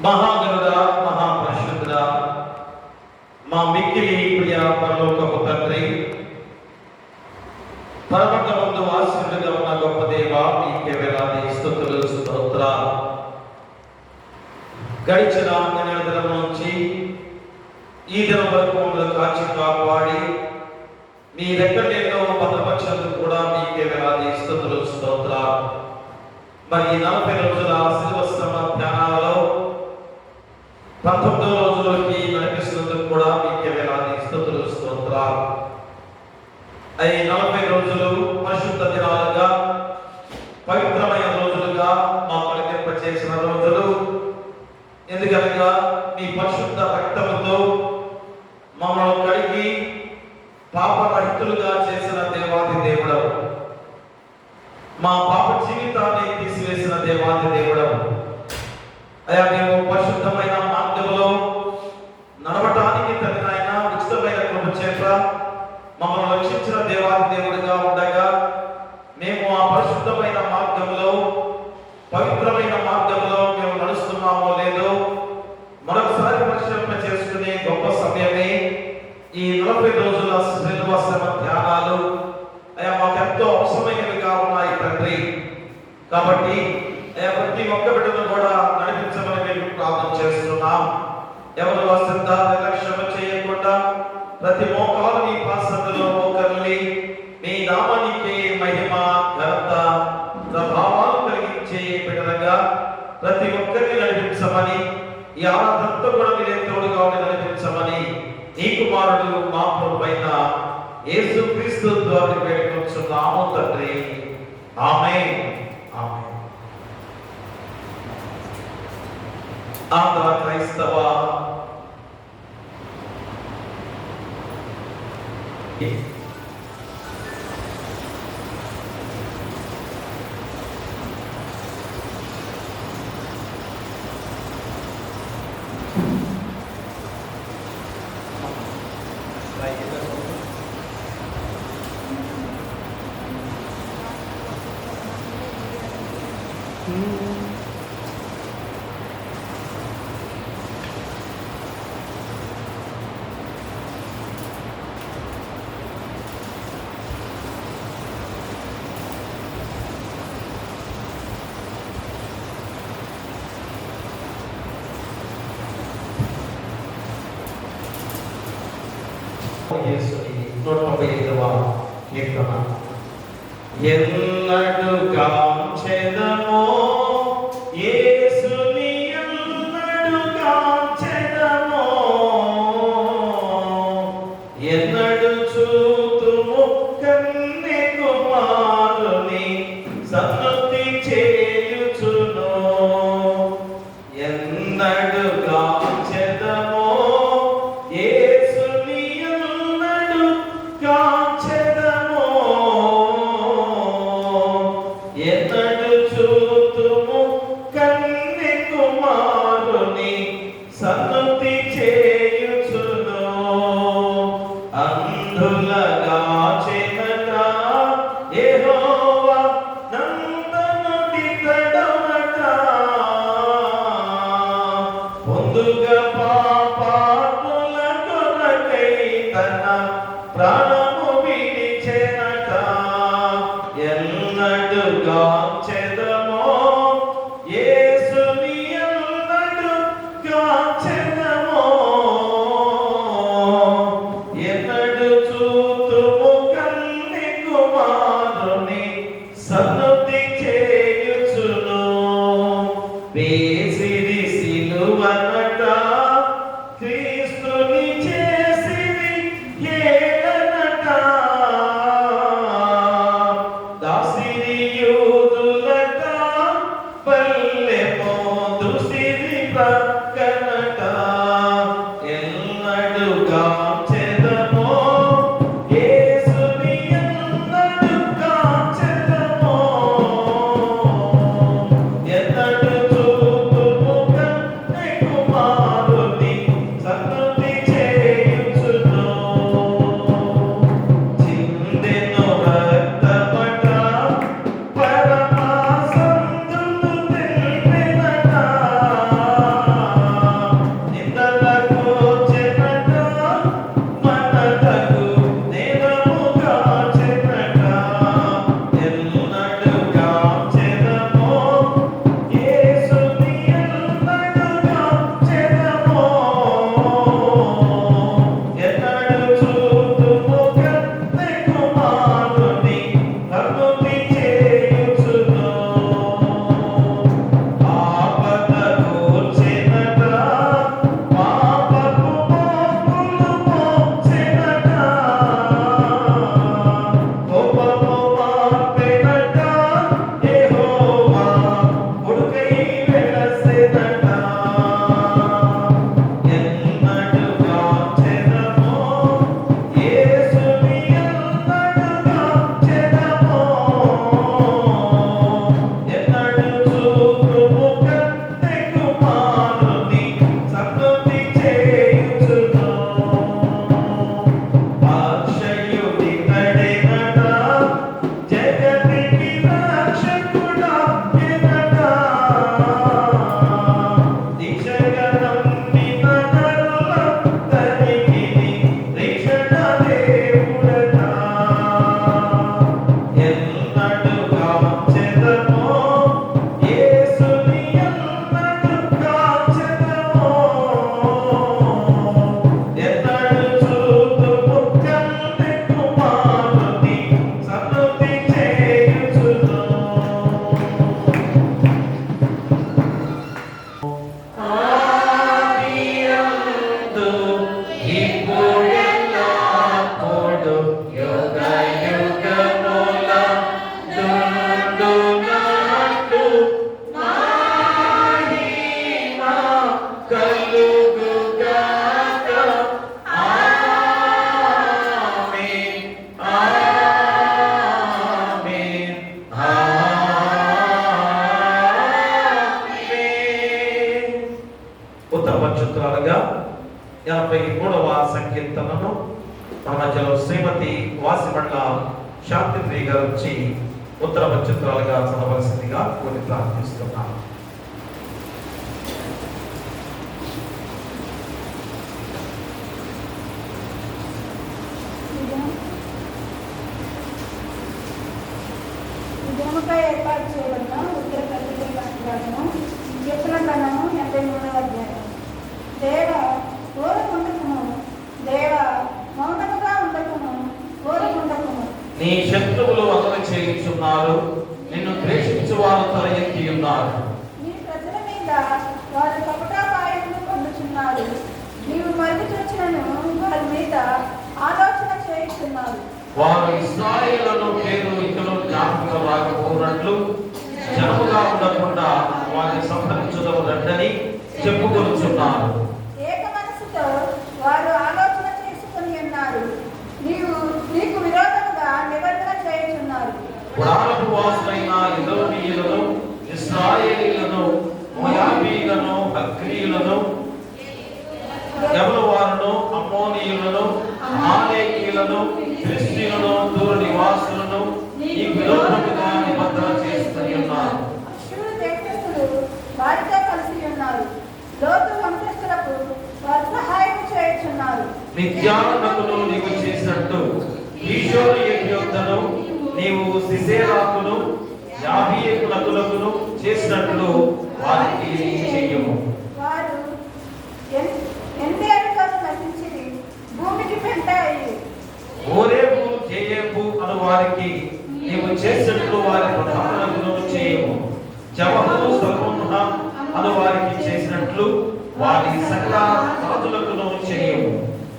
మహాగరుడా, మహాపరిశుద్ధుడా, మా మిక్కిలి ప్రియ పరలోకపు తండ్రి, పరమతమందు ఆశీర్వదిగా ఉన్న గొప్ప దేవ, మీకే వేలాది స్తుతులు స్తోత్రాలు. గడిచిన దినం నుంచి ఈ దినం వరకు మమ్మల్ని కాచి కాపాడి మీ రెక్కలేలో భద్రపక్షులకు కూడా మీకే వేలాది స్తుతులు స్తోత్రాలు. మరి 40 రోజుల శిలువ శ్రమ ధ్యానాలలో 19వ రోజులోకి నడిపిస్తున్నందుకు కూడా మీకే వేలాది స్తుతులు స్తోత్రాలు. ఈ 40 రోజులు పరిశుద్ధ దినాలుగా, పవిత్రమైన రోజులుగా మా పరిగెంప చేసిన రోజులు. ఎందుకనగా మీ పరిశుద్ధ రక్తముతో మమ్మల్ని కడిగి పాపరహితులుగా చేసిన దేవాది దేవుడవు, మా పాప జీవితాన్ని తీసివేసిన దేవాది దేవుడవు. అయా, మేము పరిశుద్ధమైన మార్గంలో నడవటానికి తగిన ఉచితమైన కృప చేత మమ్మల్ని రక్షించిన దేవాది దేవుడిగా ఉండగా, మేము ఆ పరిశుద్ధమైన మార్గంలో, పవిత్రమైన మార్గంలో మేము నడుస్తున్నామో లేదో మరొకసారి పరిశీలన చేసుకునే గొప్ప సమయమే ఈ 40 రోజుల శిలువ శ్రమ ధ్యానాలు. అయా, మాకు ఎంతో అవసరమైనవిగా ఉన్నాయి తండ్రి. కాబట్టి అయా, ప్రతి ఒక్క బిడ్డను కూడా నడిపించమని మేము ప్రార్థన చేస్తున్నాం. ఎవరు అశ్రద్ధ నిర్లక్ష్యం చేయకుండా ప్రతి మోకాలు మీ పాసంలో మోకర్లి మీ నామానికి మహిమ, ఘనత, ప్రభావాలు కలిగించే బిడ్డలుగా ప్రతి ఒక్కరిని నడిపించమని, ఈ ఆరాధనతో కూడా మీరే తోడుగా నడిపించమని నీ కుమారుడు మా ప్రభువైన యేసుక్రీస్తు ద్వారా వేడుకొంచున్నాము తండ్రి. ఆమేన్. ఆమేన్. ఆంధ్ర క్రైస్తవ యేసుని 135వ కీర్తన. ఎన్నడు కాంచెదమో యేసుని, ఎన్నడు కాంచెదమో, ఎన్నడు చూతుము కన్నె కుమారుని సన్నుతి చేయుచును. ఎన్నడు కాంచెదమో యేసుని, ఎన్నడు కాంచెదమో, ఎన్నడు చూతుము కన్నె కుమారుని సన్నుతి చేయుచును. అంధులగా చెనక యెహోవా నందనుడి తడమట, పొందుగా పాపాత్ముల కొరకై తన ప్రాణము విడిచెనట. ఎన్నడు కాంచెదమో యేసుని, ఎన్నడు కాంచెదమో, ఎన్నడు చూతుము కన్నె కుమారుని సన్నుతి చేయుచును. వేసిరి సిలువనట క్రీస్తుని చేసిరి ఏలనట, దాసిరి యూదులట పల్లె మోదుసిరి ప్రక్కనట. ఎన్నడు కాంచెదమో యేసుని, ఎన్నడు కాంచెదమో, ఎన్నడు చూతుము కన్నె కుమారుని సన్నుతి చేయుచును. చిందెను రక్తమట పరమ సంతులు తెల్పెనట, పాడుగా 83వ సంకీర్తనను మన మధ్యలో శ్రీమతి వాసిమండల శాంతిప్రియ గారు వచ్చి ఉత్తర చిత్రాలుగా చదవలసిందిగా కోరి ప్రార్థిస్తున్నాను. ఏర్పాటు చేయబడిన ఉత్తర పత్రికను ఎప్పుల గ్రంథము 83వ అధ్యాయం. దేవ ఓరకుండకుము, దేవ మౌనముగా ఉండకుము, ఓరకుండకుము. నీ శత్రువులు అతను చేయించున్నారు, నిన్ను ద్వేషించు వారు తల ఎత్తి ఉన్నారు. నీ ప్రజల మీద వారు కపటాపాయములు పొందుచున్నారు, నీవు మరుగు చూచినను వారి మీద ఆలోచన చేయిస్తున్నారు. వారు ఇశ్రాయేలును పేరు ఇకను జ్ఞాపకం రాకపోనట్లు జనముగా ఉండకుండా వారిని సంహరించుదము రండని చెప్పుకొనుచున్నారు. ఏక మనసుతో వారు ఆలోచన చేసుకుని ఉన్నారు, నీకు విరోధముగా నిబంధన చేయుచున్నారు. పురాణపు వాసులైన ఎదోమీయులను, ఇశ్రాయేలీయులను, మోయాబీయులను, అగ్రీయులను, యెబూసీయులను, అమ్మోనీయులను, అమాలేకీయులను, ఫిలిష్తీయులను, దూర నివాసులను ఈ విరోధముగా నిబంధన చేస్తూనే ఉన్నారు. అష్షూరు దేశస్థులు వారితో కలిసి ఉన్నారు, లోతు వంశస్థులకు వారు సహాయం చేయుచున్నారు. మిద్యానకులు నీవు చేసినట్టు కిషోరు యొద్దను నీవు సిసెరాకును యాబీయకులకును చేసినట్లు వారికి చెయ్యము. వారు ఎండేరుగా నశించి భూమికి పెంట అయ్యి ఓరేపు జేయేపు అను వారికి నీవు చేసినట్లు వారి ప్రధానులను చేయము. జవహు సల్మున్హ అను వారికి చేసినట్లు వారి సకల రాజులకును చేయము.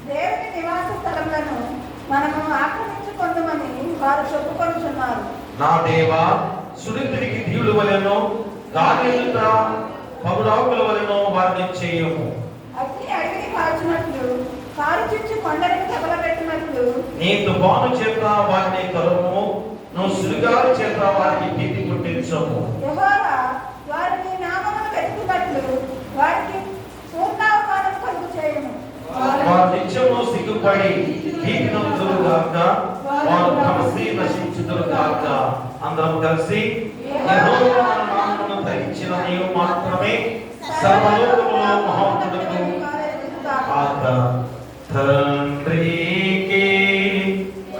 దేవుని నివాస స్థలములను మనము ఆక్రమించుకొందుమని వారు చెప్పుకొనుచున్నారు. నా దేవా, సుడితిరికి దీవుల వలెనో గాలిత పగుడాకుల వలెనో వారిని చేయము. అగ్ని అడిగిని కాల్చినట్లు, కారు చిచ్చు కొండలను తగలబెట్టినట్లు నీ తుఫాను చేత వారిని తరుము, నువ్వు సుడిగాలి చేత వారికి భీతి పుట్టించము. యెహోవా వారు నీ నామమును వెతుకున్నట్లు వారికి పూర్ణావమానం కలుగు చేయము. వారు నిత్యము సిగ్గుపడి భీతి నొందురుగాక, వారు తమసి నశించుదురుగాక. అందరం కలిసి యెహోవా నామమును ధరించిన నీవు మాత్రమే సర్వలోకములో మహోన్నతుడకు కాక. తండ్రికి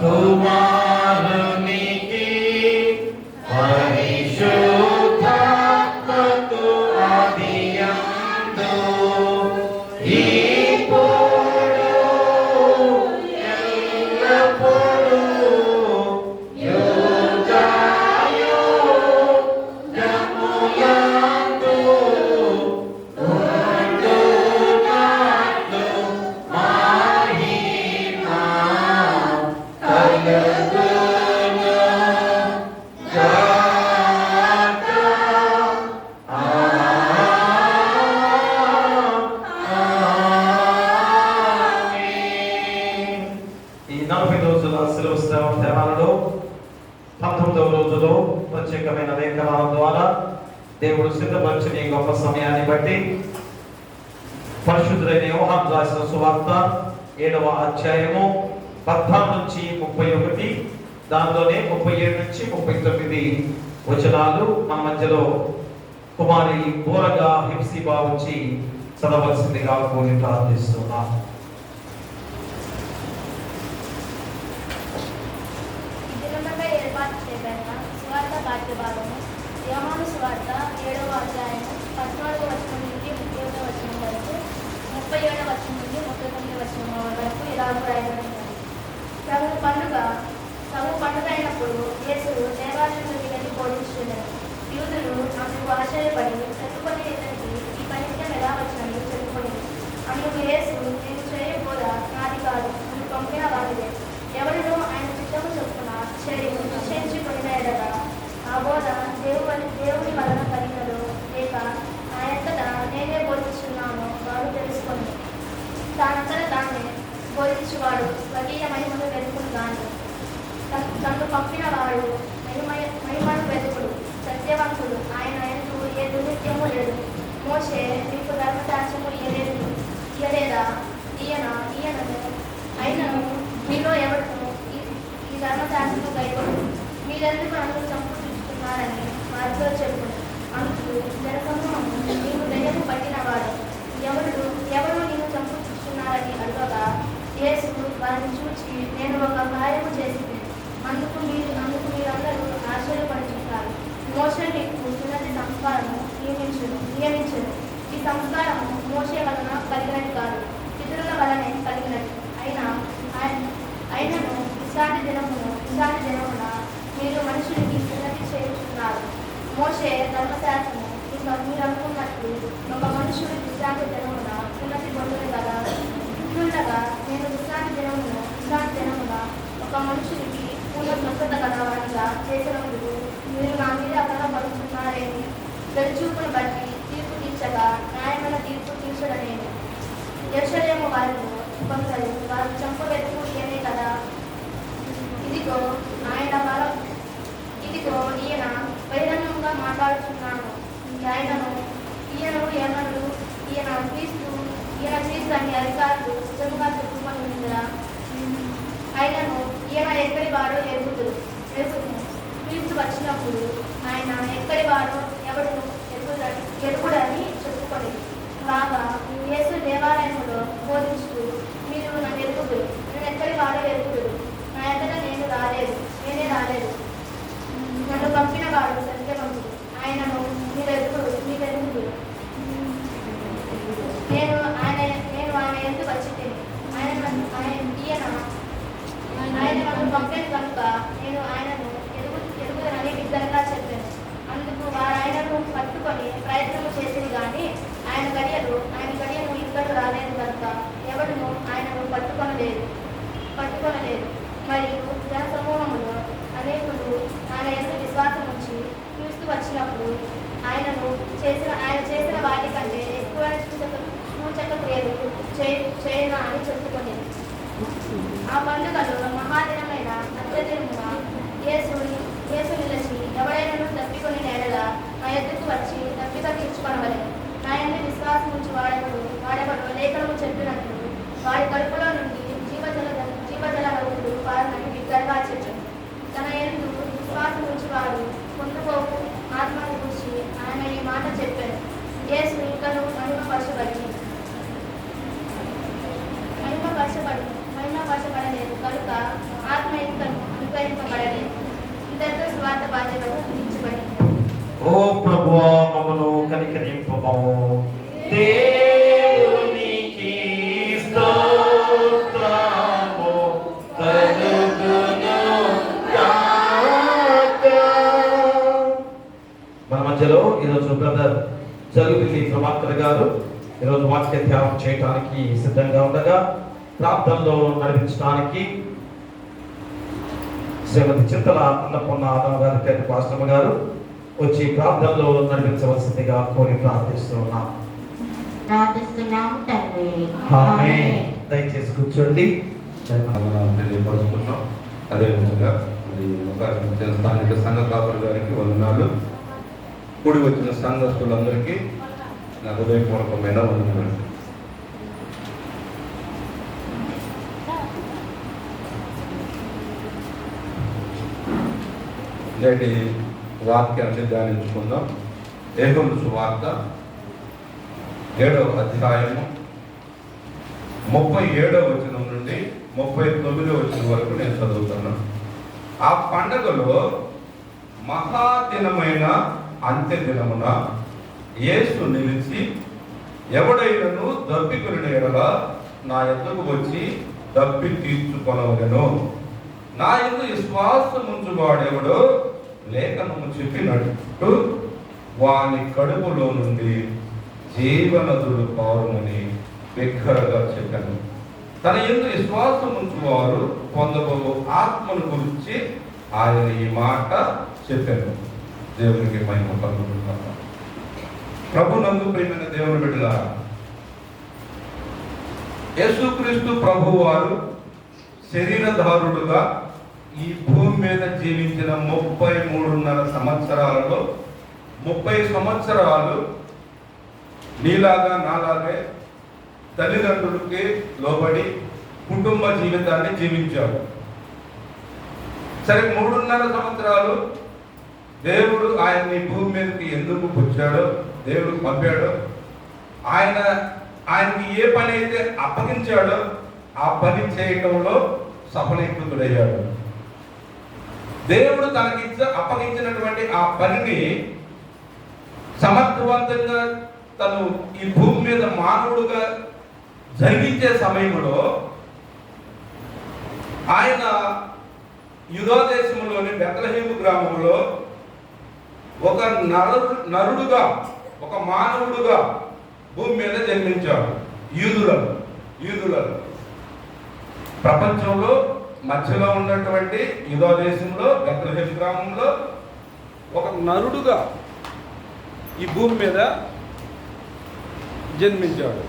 కుమారునికి పరిశుద్ధాత్మకు ఆదియందు ఇప్పుడు ఎల్లప్పుడూ యుగాయుగములందు ఉండునట్లు మహిమ కలుగును గాక. ఆమేన్. ఈ 40 రోజుల సెలవు ధ్యానాలలో 19వ రోజులో ప్రత్యేకమైన లేఖనాల ద్వారా దేవుడు సిద్ధపరిచిన ఈ గొప్ప సమయాన్ని బట్టి పరిశుద్ధులైన యోహాను రాసిన సువార్త 7వ అధ్యాయము 14 నుంచి 31, దానిలోనే 37 నుంచి 39 వచనాలు మన మధ్యలో కుమారి బోరగా హిప్సిబా వచ్చి చదవలసిందిగా కోరి ప్రార్థిస్తున్నాం. ఏర్పాటు చేయబడిన సువార్త పాఠ్యభాగము యోహాను సువార్త 7వ అధ్యాయము 14వ వచనం నుండి 31వ వచనం వరకు, 37వ వచనం నుండి 39వ వచనం వరకు ఇలా రాయబడింది. సగం పండుగ అయినప్పుడు యేసు దేవాలయంలోకి వెళ్ళి బోధించుచుండెను. యూదులు అందుకు ఆశ్చర్యపడి చెప్పుకొని ఇతనికి ఈ పనిత్యం ఎలా వచ్చినని చెప్పుకొని, అందుకు యేసు నేను చేయబోద నాది కాదు, నన్ను పంపిన వారిదే. ఎవరినో ఆయన చిత్తము చొప్పున నిశ్చయించుకుని ఎడగా ఆ బోధ దేవుని వలన కలిగినదో లేక ఆయనంతటా నేనే బోధించున్నానో వారు తెలుసుకొని తానంతట తానే బోధించువాడు స్వకీయ మహిమను వెతుకును గాని తను పంపిన వాడు మహిమను వెతుకుడు. సత్యవంతుడు, ఆయన ఎందుకు ఏ దుర్నిత్యము లేదు. మోషే మీకు ధర్మశాస్త్రము ఇయ్యలేదు, ఇయ్యలేదా? ఈయనను అయినను మీలో ఎవడును ఈ ధర్మశాస్త్రము కైకొను. మీరెందుకు నన్ను చంపుతున్నారని వారితో చెప్పు. అందుకు జనసమూహము, నీవు దయ్యము పట్టినవాడు, ఎవరు నిన్ను చంపుతున్నారని అడగగా, యేసు వారిని చూచి, నేను ఒక కార్యము చేసింది, అందుకు మీరందరూ ఆశ్చర్యపడుతున్నారు. మోషే నీకు సున్నతి సంస్కారము నియమించును. ఈ సంస్కారము మోషే వలన కలిగినది కాదు, పితరుల వలనే కలిగినది. అయినను విశ్రాంతి దినమున మీరు మనుషునికి సున్నతి చేయుచున్నారు. మోషే ధర్మశాస్త్రము మీరు అనుకున్నట్లు ఒక మనుషుడు విశ్రాంతి దినమున సున్నతి పొందును కదా. ఇట్లుండగా నేను విశ్రాంతి దినమున ఒక మనుషునికి పూర్ణ స్వస్థత కలవాడిగా చేసినందుకు మీరు నా మీద అకలపడుతున్నారేమి? వెలుచూపును బట్టి తీర్పు తీర్చగా న్యాయమైన తీర్పు తీర్చడనేమి? యెరూషలేము వారిలో కొందరు వారు చంపబెట్టుకుంటేనే కదా. ఇదిగో ఈయన బహిరంగంగా మాట్లాడుతున్నాను. ఈయన క్రీస్తు అని అధికారులు నిజముగా చెప్పుకొని ఉందిరా. ఆయనను ఈయన ఎక్కడి వాడో ఎరుగును. క్రీస్తు వచ్చినప్పుడు ఆయన ఎక్కడి వాడో ఎరుగుడని చెప్పుకొని బాగా యేసు దేవాలయంలో బోధించుతూ, మీరు నన్ను ఎరుగుదురు, నేను ఎక్కడి వాడో ఎరుగుదురు, నా ఎక్కడ నేనే రాలేదు, నన్ను పంపిన వాడు సత్యవంతుడు, ఆయనను మీరెరుగుదురు. నేను ఆయన ఎందుకు వచ్చి ఆయన నన్ను పంపాను కనుక నేను ఆయనను ఎరుగుదనని బిగ్గరగా చెప్పాను. అందుకు వారు ఆయనను పట్టుకొని ప్రయత్నం చేసింది కానీ ఆయన గడియలు ఇక్కడ రాలేదు కనుక ఎవడును ఆయనను పట్టుకొనలేదు. మరియు జనసమూహములో అనేకులు ఆయన యందు విశ్వాసం ఉంచి క్రీస్తు వచ్చినప్పుడు ఆయన చేసిన వాటి కంటే ఎక్కువ సూచక క్రియలు చేయనా అని చెప్పుకొని, ఆ పండుగలో మహాదినమైన అత్యధికమున యేసు నిలిచి, ఎవరైనా తప్పికొని నేడగా నా ఎద్దుకు వచ్చి తప్పిక తీర్చుకొనవలెను. నా యందు విశ్వాసం ఉంచి వాడెవడో లేఖనము చెప్పినట్లు వాడి కడుపులో నుండి జీవజల నదులు పారునని బిగ్గరగా చెప్పాను. తన యందు విశ్వాసం ఉంచి వాడు పొందుకోకు ఆత్మను గురించి ఆయన ఈ మాట చెప్పాను. యేసు ఇంకను మహిమపరచబడలేదు కనుక ఆత్మ ఇంకను అనుగ్రహింపబడలేదు. ఇంతటితో సువార్త బాధ్యత తీర్చబడింది. ఓ ప్రభువా, మమ్మను కనికరింపము. దేవునికి స్తోత్రము కలుగును గాక. మన మధ్యలో ఈరోజు బ్రదర్ జరుగుతుంది ప్రభాకర్ గారు ఈరోజు వాక్య ధ్యానం చేయడానికి సిద్ధంగా ఉండగా, ప్రార్థనలో నడిపించడానికి శ్రీమతి చింతల అన్నపూర్ణ ఆదం గారి పేరు పాస్టమ్ గారు వచ్చి ప్రార్థనలో నడిపించవలసిందిగా కోరి ప్రార్థిస్తున్నాం. ఆమేన్. దయచేసి కూర్చోండి. తెలియపరుస్తున్నాం. అదేవిధంగా స్థానిక సంఘ కాపరి గారికి వందనాలు. కూడి వచ్చిన సంఘస్థులందరికీ నా హృదయపూర్వకమైన వందనాలు. నేటి వాక్యాన్ని ధ్యానించుకుందాం. యోహాను సువార్త 7వ అధ్యాయము 37వ వచనం నుండి 39వ వచనం వరకు నేను చదువుతున్నాను. ఆ పండగలో మహాదినమైన అంత్య దినమున యేసు నిలిచి, ఎవడైనను దప్పికొనిన యెడల నా యొద్దకు వచ్చి దప్పి తీర్చుకొనవలెను. నా యందు విశ్వాసముంచువాడెవడో లేఖనము చెప్పినట్టు వాని కడుపులో నుండి జీవనదులు పారుమని బిగ్గరగా చెప్పాను. తన యందు విశ్వాసముంచువారు పొందబోవు ఆత్మను గురించి ఆయన ఈ మాట చెప్పాను. దేవునికి మహిమ కలుగును. ప్రభునందు ప్రియమైన దేవుని బిడ్డలారా, యేసుక్రీస్తు ప్రభువారు శరీరధారుడుగా ఈ భూమి మీద జీవించిన 33.5 సంవత్సరాలలో 30 సంవత్సరాలు నీలాగా నాలాగే తల్లిదండ్రులకి లోబడి కుటుంబ జీవితాన్ని జీవించాడు. సరే 3.5 సంవత్సరాలు దేవుడు ఆయన్ని భూమి మీదకి ఎందుకు పుచ్చాడో, దేవుడు పంపాడో, ఆయనకి ఏ పని అయితే అప్పగించాడో ఆ పని చేయటంలో సఫలీకృతుడయ్యాడు. దేవుడు తనకి అప్పగించినటువంటి ఆ పనిని సమర్థవంతంగా తను ఈ భూమి మీద మానవుడుగా జరిగించే సమయంలో ఆయన యూదా దేశంలోని బెత్లెహేము గ్రామంలో ఒక నరుడుగా, ఒక మానవుడుగా భూమి మీద జన్మించాడు. యూదులలో ప్రపంచంలో మధ్యలో ఉన్నటువంటి యూదా దేశంలో బెత్లెహేము గ్రామంలో ఒక నరుడుగా ఈ భూమి మీద జన్మించాడు.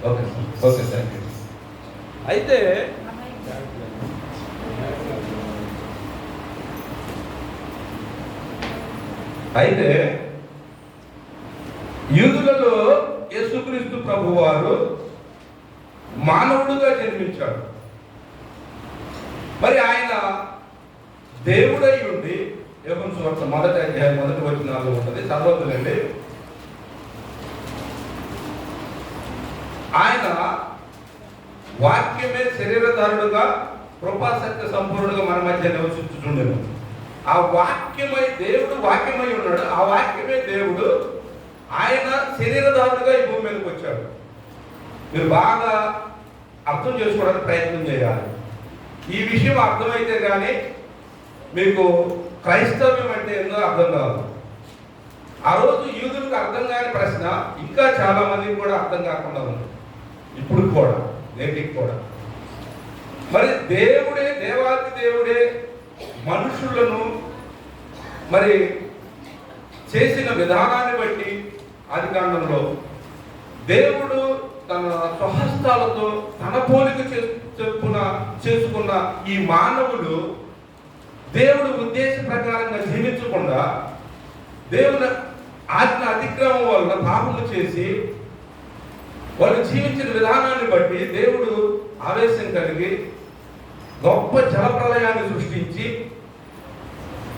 Okay sir, okay, thank you. అయితే యూదులలో యేసుక్రీస్తు ప్రభువారు మానవుడుగా జన్మించాడు. మరి ఆయన దేవుడై ఉండి, యోహాను సువార్త 1వ అధ్యాయం 1వ వచనాల్లో ఉంటుంది, చదవద్దులండి. ఆయన వాక్యమే శరీరధారుడుగా కృపాసక్తి సంపూర్ణుడుగా మన మధ్య నివసించుచుండెను. ఆ వాక్యమై దేవుడు వాక్యమై ఉన్నాడు. ఆ వాక్యమే దేవుడు. ఆయన శరీరధారుడుగా ఈ భూమి మీదకి వచ్చాడు. మీరు బాగా అర్థం చేసుకోవడానికి ప్రయత్నం చేయాలి. ఈ విషయం అర్థమైతే కానీ మీకు క్రైస్తవ్యం అంటే ఏందో అర్థం కాదు. ఆ రోజు యూదులకు అర్థం కాని ప్రశ్న ఇంకా చాలా మందికి కూడా అర్థం కాకుండా ఉంది, ఇప్పుడు కూడా, నేటికి కూడా. మరి దేవుడే, దేవాది దేవుడే మనుషులను మరి చేసిన విధానాన్ని బట్టి ఆదికాండంలో దేవుడు తన స్వహస్తాలతో తన పోలిక చేసుకున్న ఈ మానవులు దేవుడు ఉద్దేశ ప్రకారంగా జీవించకుండా దేవుని ఆజ్ఞ అతిక్రమం వల్ల పాపము చేసి వాళ్ళు జీవించిన విధానాన్ని బట్టి దేవుడు ఆవేశం కలిగి గొప్ప జలప్రలయాన్ని సృష్టించి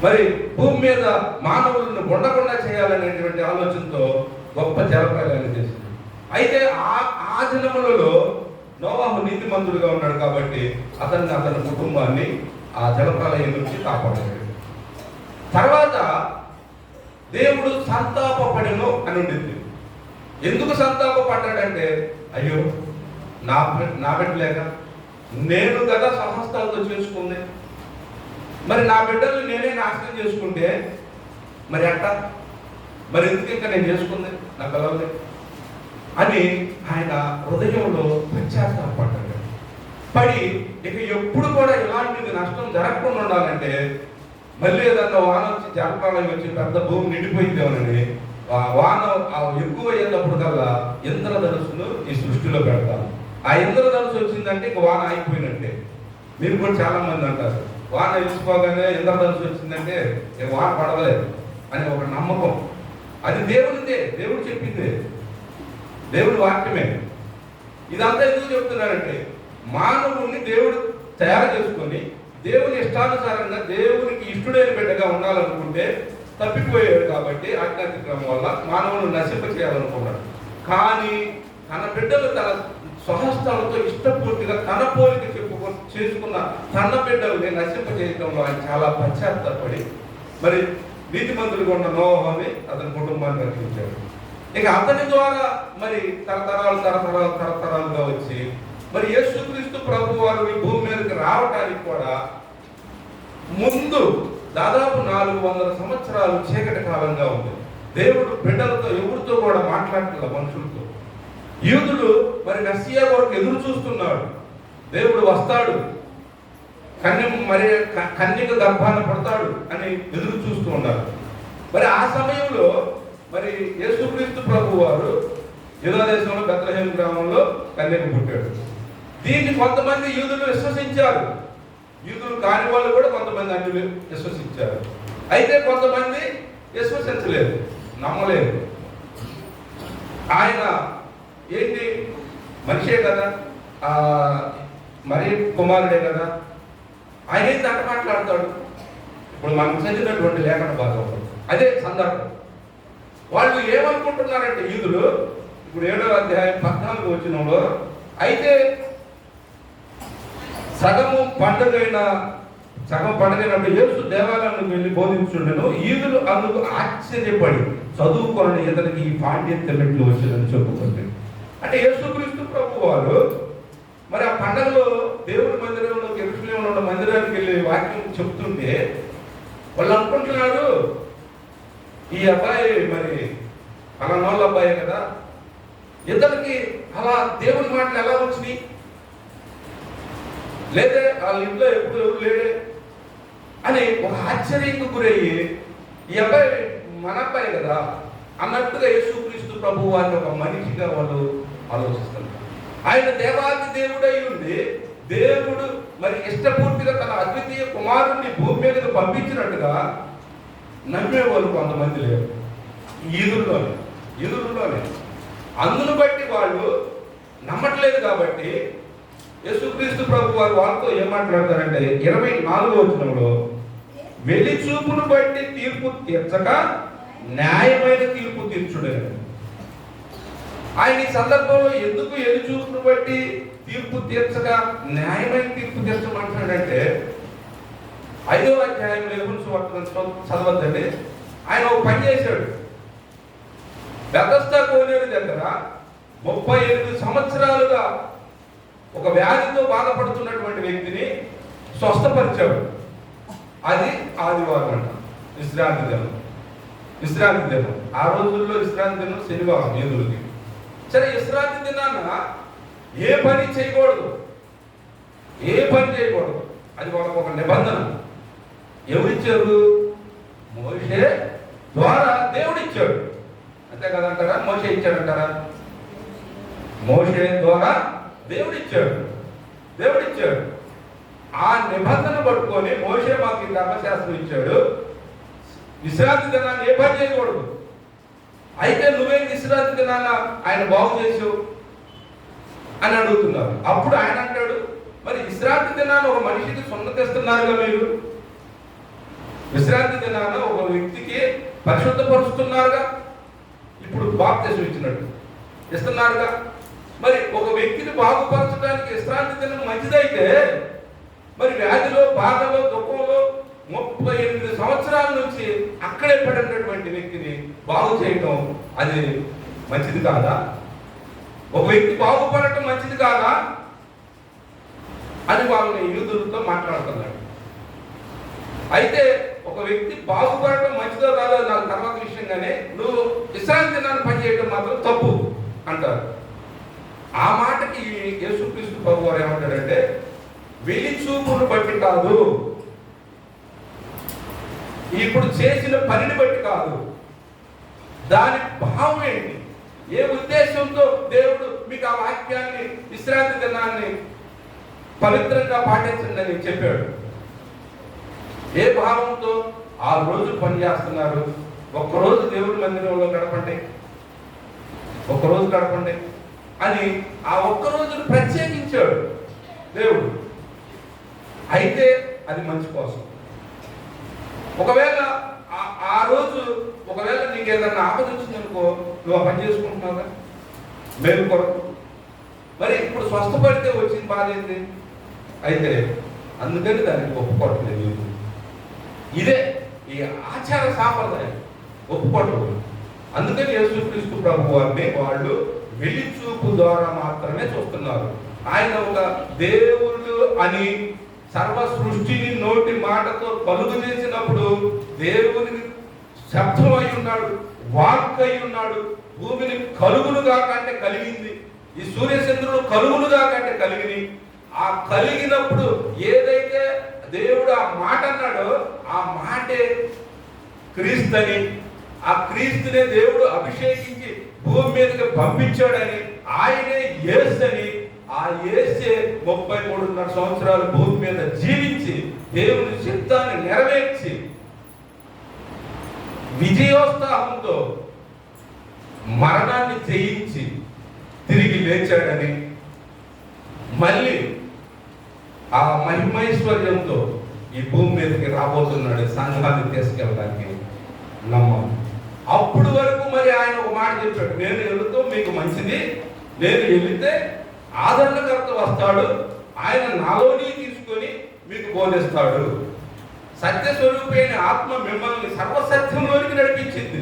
మరి భూమి మీద మానవులను ఉండకుండా చేయాలనేటువంటి ఆలోచనతో గొప్ప జలప్రలయాన్ని చేసింది. అయితే ఆ దినములలో నోవాహు నీతిమంతుడుగా ఉన్నాడు కాబట్టి అతని కుటుంబాన్ని ఆ జలప్రలయం నుంచి కాపాడాడు. తర్వాత దేవుడు సంతాపపడెను అని ఉండింది. ఎందుకు సంతాపపడ్డాడంటే, అయ్యో నా బిడ్డ లేక నేను కదా సహస్తాలతో చేసుకుంది, మరి నా బిడ్డల్ని నేనే నాశనం చేసుకుంటే మరి అట్ట, మరి ఎందుకు ఇంకా నేను చేసుకుంది నా పిల్లల్ని అని ఆయన హృదయంలో పశ్చాత్తాపడ్డాడు. పడి ఇక ఎప్పుడు కూడా ఇలాంటిది నష్టం జరగకుండా ఉండాలంటే మళ్ళీ ఏదన్నా వాన వచ్చి జలప్రలయం వచ్చి పెద్ద భూమి నిండిపోయిందేమోనని వాన ఎక్కువ అయ్యేటప్పుడు కల్లా ఇంద్రధనుసును ఈ సృష్టిలో పెడతాను. ఆ ఇంద్రధనుసు వచ్చిందంటే ఇక వాన ఆగిపోయినట్టే. మీరు కూడా చాలా మంది అంటారు, వాన వెళ్ళిపోగానే ఇంద్రధనుసు వచ్చిందంటే ఇక వాన పడలేదు అని ఒక నమ్మకం. అది దేవునిదే, దేవుడు చెప్పిందే, దేవుడి వాక్యమే. ఇదంతా ఎందుకు చెప్తున్నారంటే మానవుడిని దేవుడు తయారు చేసుకొని దేవుని ఇష్టానుసారంగా దేవునికి ఇష్టడైన బిడ్డగా ఉండాలనుకుంటే తప్పిపోయాడు. కాబట్టి ఆజ్ఞాతిక్రమం వల్ల మానవులను నశింప చేయాలనుకున్నాడు. కానీ తన బిడ్డలు తన స్వహస్తాలతో ఇష్టపూర్తిగా తన పోలిక చేసుకున్న తన బిడ్డల్ని నశింప చేయడంలో ఆయన చాలా పశ్చాత్తాపడి మరి నీతిమంతుడిగా ఉన్న నోవాహుని అతని కుటుంబాన్ని రక్షించాడు. ఇక అతని ద్వారా మరి తరతరాలుగా వచ్చి మరి యేసుక్రీస్తు ప్రభు వారు ఈ భూమి మీదకి రావడానికి కూడా ముందు దాదాపు 400 సంవత్సరాలు చీకటి కాలంగా ఉంది. దేవుడు బిడ్డలతో ఎవరితో కూడా మాట్లాడుతున్న మనుషులతో. యూదులు మరి మెస్సియా కొరకు ఎదురు చూస్తున్నాడు. దేవుడు వస్తాడు, కన్యక గర్భాన పడతాడు అని ఎదురు చూస్తూ ఉన్నారు. మరి ఆ సమయంలో మరి యేసుక్రీస్తు ప్రభు వారు యూదా దేశంలో బెత్లెహేము గ్రామంలో కన్యక పుట్టాడు. దీన్ని కొంతమంది యూదులు విశ్వసించారు, యూదులు కాని వాళ్ళు కూడా కొంతమంది అన్యులు విశ్వసించారు. అయితే కొంతమంది విశ్వసించలేదు. నమ్మలేదు. ఆయన ఏంటి, మనిషే కదా, మరి కుమారుడే కదా, ఆయన ఏంటి అంట మాట్లాడతాడు. ఇప్పుడు మనం చదివినటువంటి లేఖన భాగం అదే సందర్భం. వాళ్ళు ఏమనుకుంటున్నారంటే యూదులు, ఇప్పుడు 7వ అధ్యాయం 14వ వచనంలో, అయితే సగం పండుగైనప్పుడు యేసు దేవాలయానికి వెళ్ళి బోధించుండెను. యూదులు అందుకు ఆశ్చర్యపడి చదువుకోని ఇతనికి ఈ పాండిత్యం ఎట్లు వచ్చిందని చెప్పుకుంటే, అంటే యేసుక్రీస్తు ప్రభు వారు మరి ఆ పండుగలో దేవుడి మందిరంలో యెరూషలేములో ఉన్న మందిరానికి వెళ్ళి వాక్యం చెప్తుంటే వాళ్ళు అనుకుంటున్నారు, ఈ అబ్బాయి మరి అలా అబ్బాయే కదా, ఇతనికి అలా దేవుని మాటలు ఎలా వచ్చినాయి, లేదే వాళ్ళ ఇంట్లో ఎప్పుడు ఎవరు లేడే అని ఒక ఆశ్చర్యంకు గురయ్యి, ఈ అబ్బాయి మన అబ్బాయి కదా అన్నట్టుగా యేసుక్రీస్తు ప్రభు వారిని ఒక మనిషిగా వాళ్ళు ఆలోచిస్తున్నారు. ఆయన దేవాది దేవుడై ఉండి దేవుడు మరి ఇష్టపూర్తిగా తన అద్వితీయ కుమారుణ్ణి భూమి మీదకి పంపించినట్టుగా నమ్మేవాళ్ళు కొంతమంది లేరు ఈదుల్లోనే. అందును బట్టి వాళ్ళు నమ్మట్లేదు. కాబట్టి యేసుక్రీస్తు ప్రభు వారు వాళ్ళతో ఏం మాట్లాడతారంటే 24వ వచనంలో, వెలి చూపును బట్టి తీర్పు తీర్చక న్యాయమైన తీర్పు తీర్చుడే. ఆయన ఈ సందర్భంలో ఎందుకు ఎలి చూపును బట్టి తీర్పు తీర్చక న్యాయమైన తీర్పు తీర్చమంటాడంటే, 5వ అధ్యాయం 11వ సువార్తను చదవద్దండి. ఆయన ఒక పని చేశాడు. బెతస్దా కోనేరు దగ్గర 38 సంవత్సరాలుగా ఒక వ్యాధితో బాధపడుతున్నటువంటి వ్యక్తిని స్వస్థపరిచాడు. అది ఆదివారం అంట, విశ్రాంతి దినం. ఆ రోజుల్లో విశ్రాంతి దినం శనివారం యూదులకి. సరే, విశ్రాంతి దినాన ఏ పని చేయకూడదు. అది వాళ్ళకు ఒక నిబంధన. ఎవరిచ్చారు? మోషే ద్వారా దేవుడిచ్చాడు. అంతే కదంటారా? మోషే ఇచ్చాడంటారా? మోషే ద్వారా దేవుడిచ్చాడు. ఆ నిబంధన పట్టుకొని మోషే మాకు ఈ ధర్మశాస్త్రం ఇచ్చాడు, విశ్రాంతి దినాన్ని ఏ పని చేయకూడదు. అయితే నువ్వేం విశ్రాంతి దినాన్న ఆయన బాగు చేసావు అని అడుగుతున్నారు. అప్పుడు ఆయన అంటాడు, మరి విశ్రాంతి దినాన్ని ఒక మనిషికి సున్నతిస్తున్నారుగా మీరు, విశ్రాంతి దినాన ఒక వ్యక్తికి పరిశుద్ధపరుస్తున్నారుగా, ఇప్పుడు బాప్తిసం ఇచ్చినట్టు ఇస్తున్నారుగా. మరి ఒక వ్యక్తిని బాగుపరచడానికి విశ్రాంతి దినం మంచిదైతే, మరి వ్యాధిలో, బాధలో, దుఃఖంలో 38 సంవత్సరాల నుంచి అక్కడే పడినటువంటి వ్యక్తిని బాగు చేయటం అది మంచిది కాదా? ఒక వ్యక్తి బాగుపడటం మంచిది కాదా అని వాళ్ళని యూదులతో మాట్లాడుతున్నాడు. అయితే ఒక వ్యక్తి బాగుపడటం మంచిదో కాదో నాకు తర్వాత విషయంగానే, నువ్వు విశ్రాంతి దినాన్ని పనిచేయడం మాత్రం తప్పు అంటారు. ఆ మాటకి యేసుక్రీస్తు ప్రభు వారు ఏమంటారంటే, వెలి చూపును బట్టి కాదు, ఇప్పుడు చేసిన పనిని బట్టి కాదు. దాని భావం ఏంటి, ఏ ఉద్దేశంతో దేవుడు మీకు ఆ వాక్యాన్ని విశ్రాంతి దినాన్ని పవిత్రంగా పాటించండి అని చెప్పాడు? ఏ భావంతో? ఆ రోజు పని చేస్తున్నారు, ఒక్కరోజు దేవుడి మందిరంలో గడపండి అని ఆ ఒక్కరోజును ప్రత్యేకించాడు దేవుడు. అయితే అది మంచి కోసం. ఒకవేళ ఆ రోజు నీకు ఏదన్నా ఆపద వచ్చిందనుకో, నువ్వు ఆ పని చేసుకుంటున్నావుగా మేలు కొరకు. మరి ఇప్పుడు స్వస్థపడితే వచ్చిన బాధ ఏంటి? అయితే అందుకని దానికి ఒప్పుకోవట్లేదు. ఇదే ఈ ఆచార సాంప్రదాయం ఒప్పుకోవట్లేదు. అందుకని యేసుక్రీస్తు ప్రభు వారిని వాళ్ళు వెలి చూపు ద్వారా మాత్రమే చూస్తున్నారు. ఆయన ఒక దేవుడు అని సర్వ సృష్టిని నోటి మాటతో కలుగు చేసినప్పుడు దేవుని శబ్దం అయి ఉన్నాడు, వాక్ అయి ఉన్నాడు. భూమిని కలుగునుగా కంటే కలిగింది, ఈ సూర్యచంద్రుడు కలుగునుగా కంటే కలిగిని. ఆ కలిగినప్పుడు ఏదైతే దేవుడు ఆ మాట అన్నాడో ఆ మాటే క్రీస్తుని, ఆ క్రీస్తునే దేవుడు అభిషేకించి భూమి మీదకి పంపించాడని, ఆయనే యేసని, ఆ యేసే 33.5 సంవత్సరాలు భూమి మీద జీవించి దేవుని చిత్తాన్ని నెరవేర్చి విజయోత్సాహంతో మరణాన్ని జయించి తిరిగి లేచాడని, మళ్ళీ ఆ మహిమైశ్వర్యంతో ఈ భూమి మీదకి రాబోతున్నాడు సంఘాన్ని తీసుకెళ్ళడానికి నమ్మం. అప్పుడు వరకు మరి ఆయన ఒక మాట చెప్పాడు, నేను వెళుతూ మీకు మంచిది, నేను వెళితే ఆదరణకర్త వస్తాడు, ఆయన నాలోని తీసుకొని మీకు బోధిస్తాడు. సత్యస్వరూపైన ఆత్మ మిమ్మల్ని సర్వసత్యంలోనికి నడిపించింది,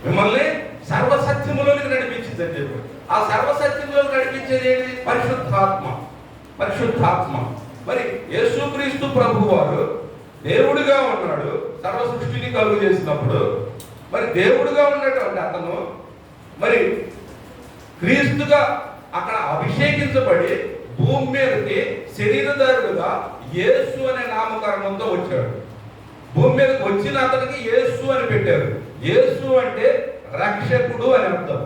మిమ్మల్ని సర్వసత్యంలోనికి నడిపించింది అని చెప్పాడు. ఆ సర్వసత్యంలోకి నడిపించేది ఏంటి? పరిశుద్ధాత్మ. పరిశుద్ధాత్మ. మరి యేసుక్రీస్తు ప్రభువు వారు దేవుడిగా ఉన్నాడు, సర్వ సృష్టిని కలుగు చేసినప్పుడు. మరి దేవుడుగా ఉన్నటువంటి అతను మరి క్రీస్తుగా అక్కడ అభిషేకించబడి భూమి మీదకి శరీరధారుడుగా యేసు అనే నామకరణంతో వచ్చాడు. భూమి మీదకి వచ్చిన అతనికి యేసు అని పెట్టారు. యేసు అంటే రక్షకుడు అని అర్థం.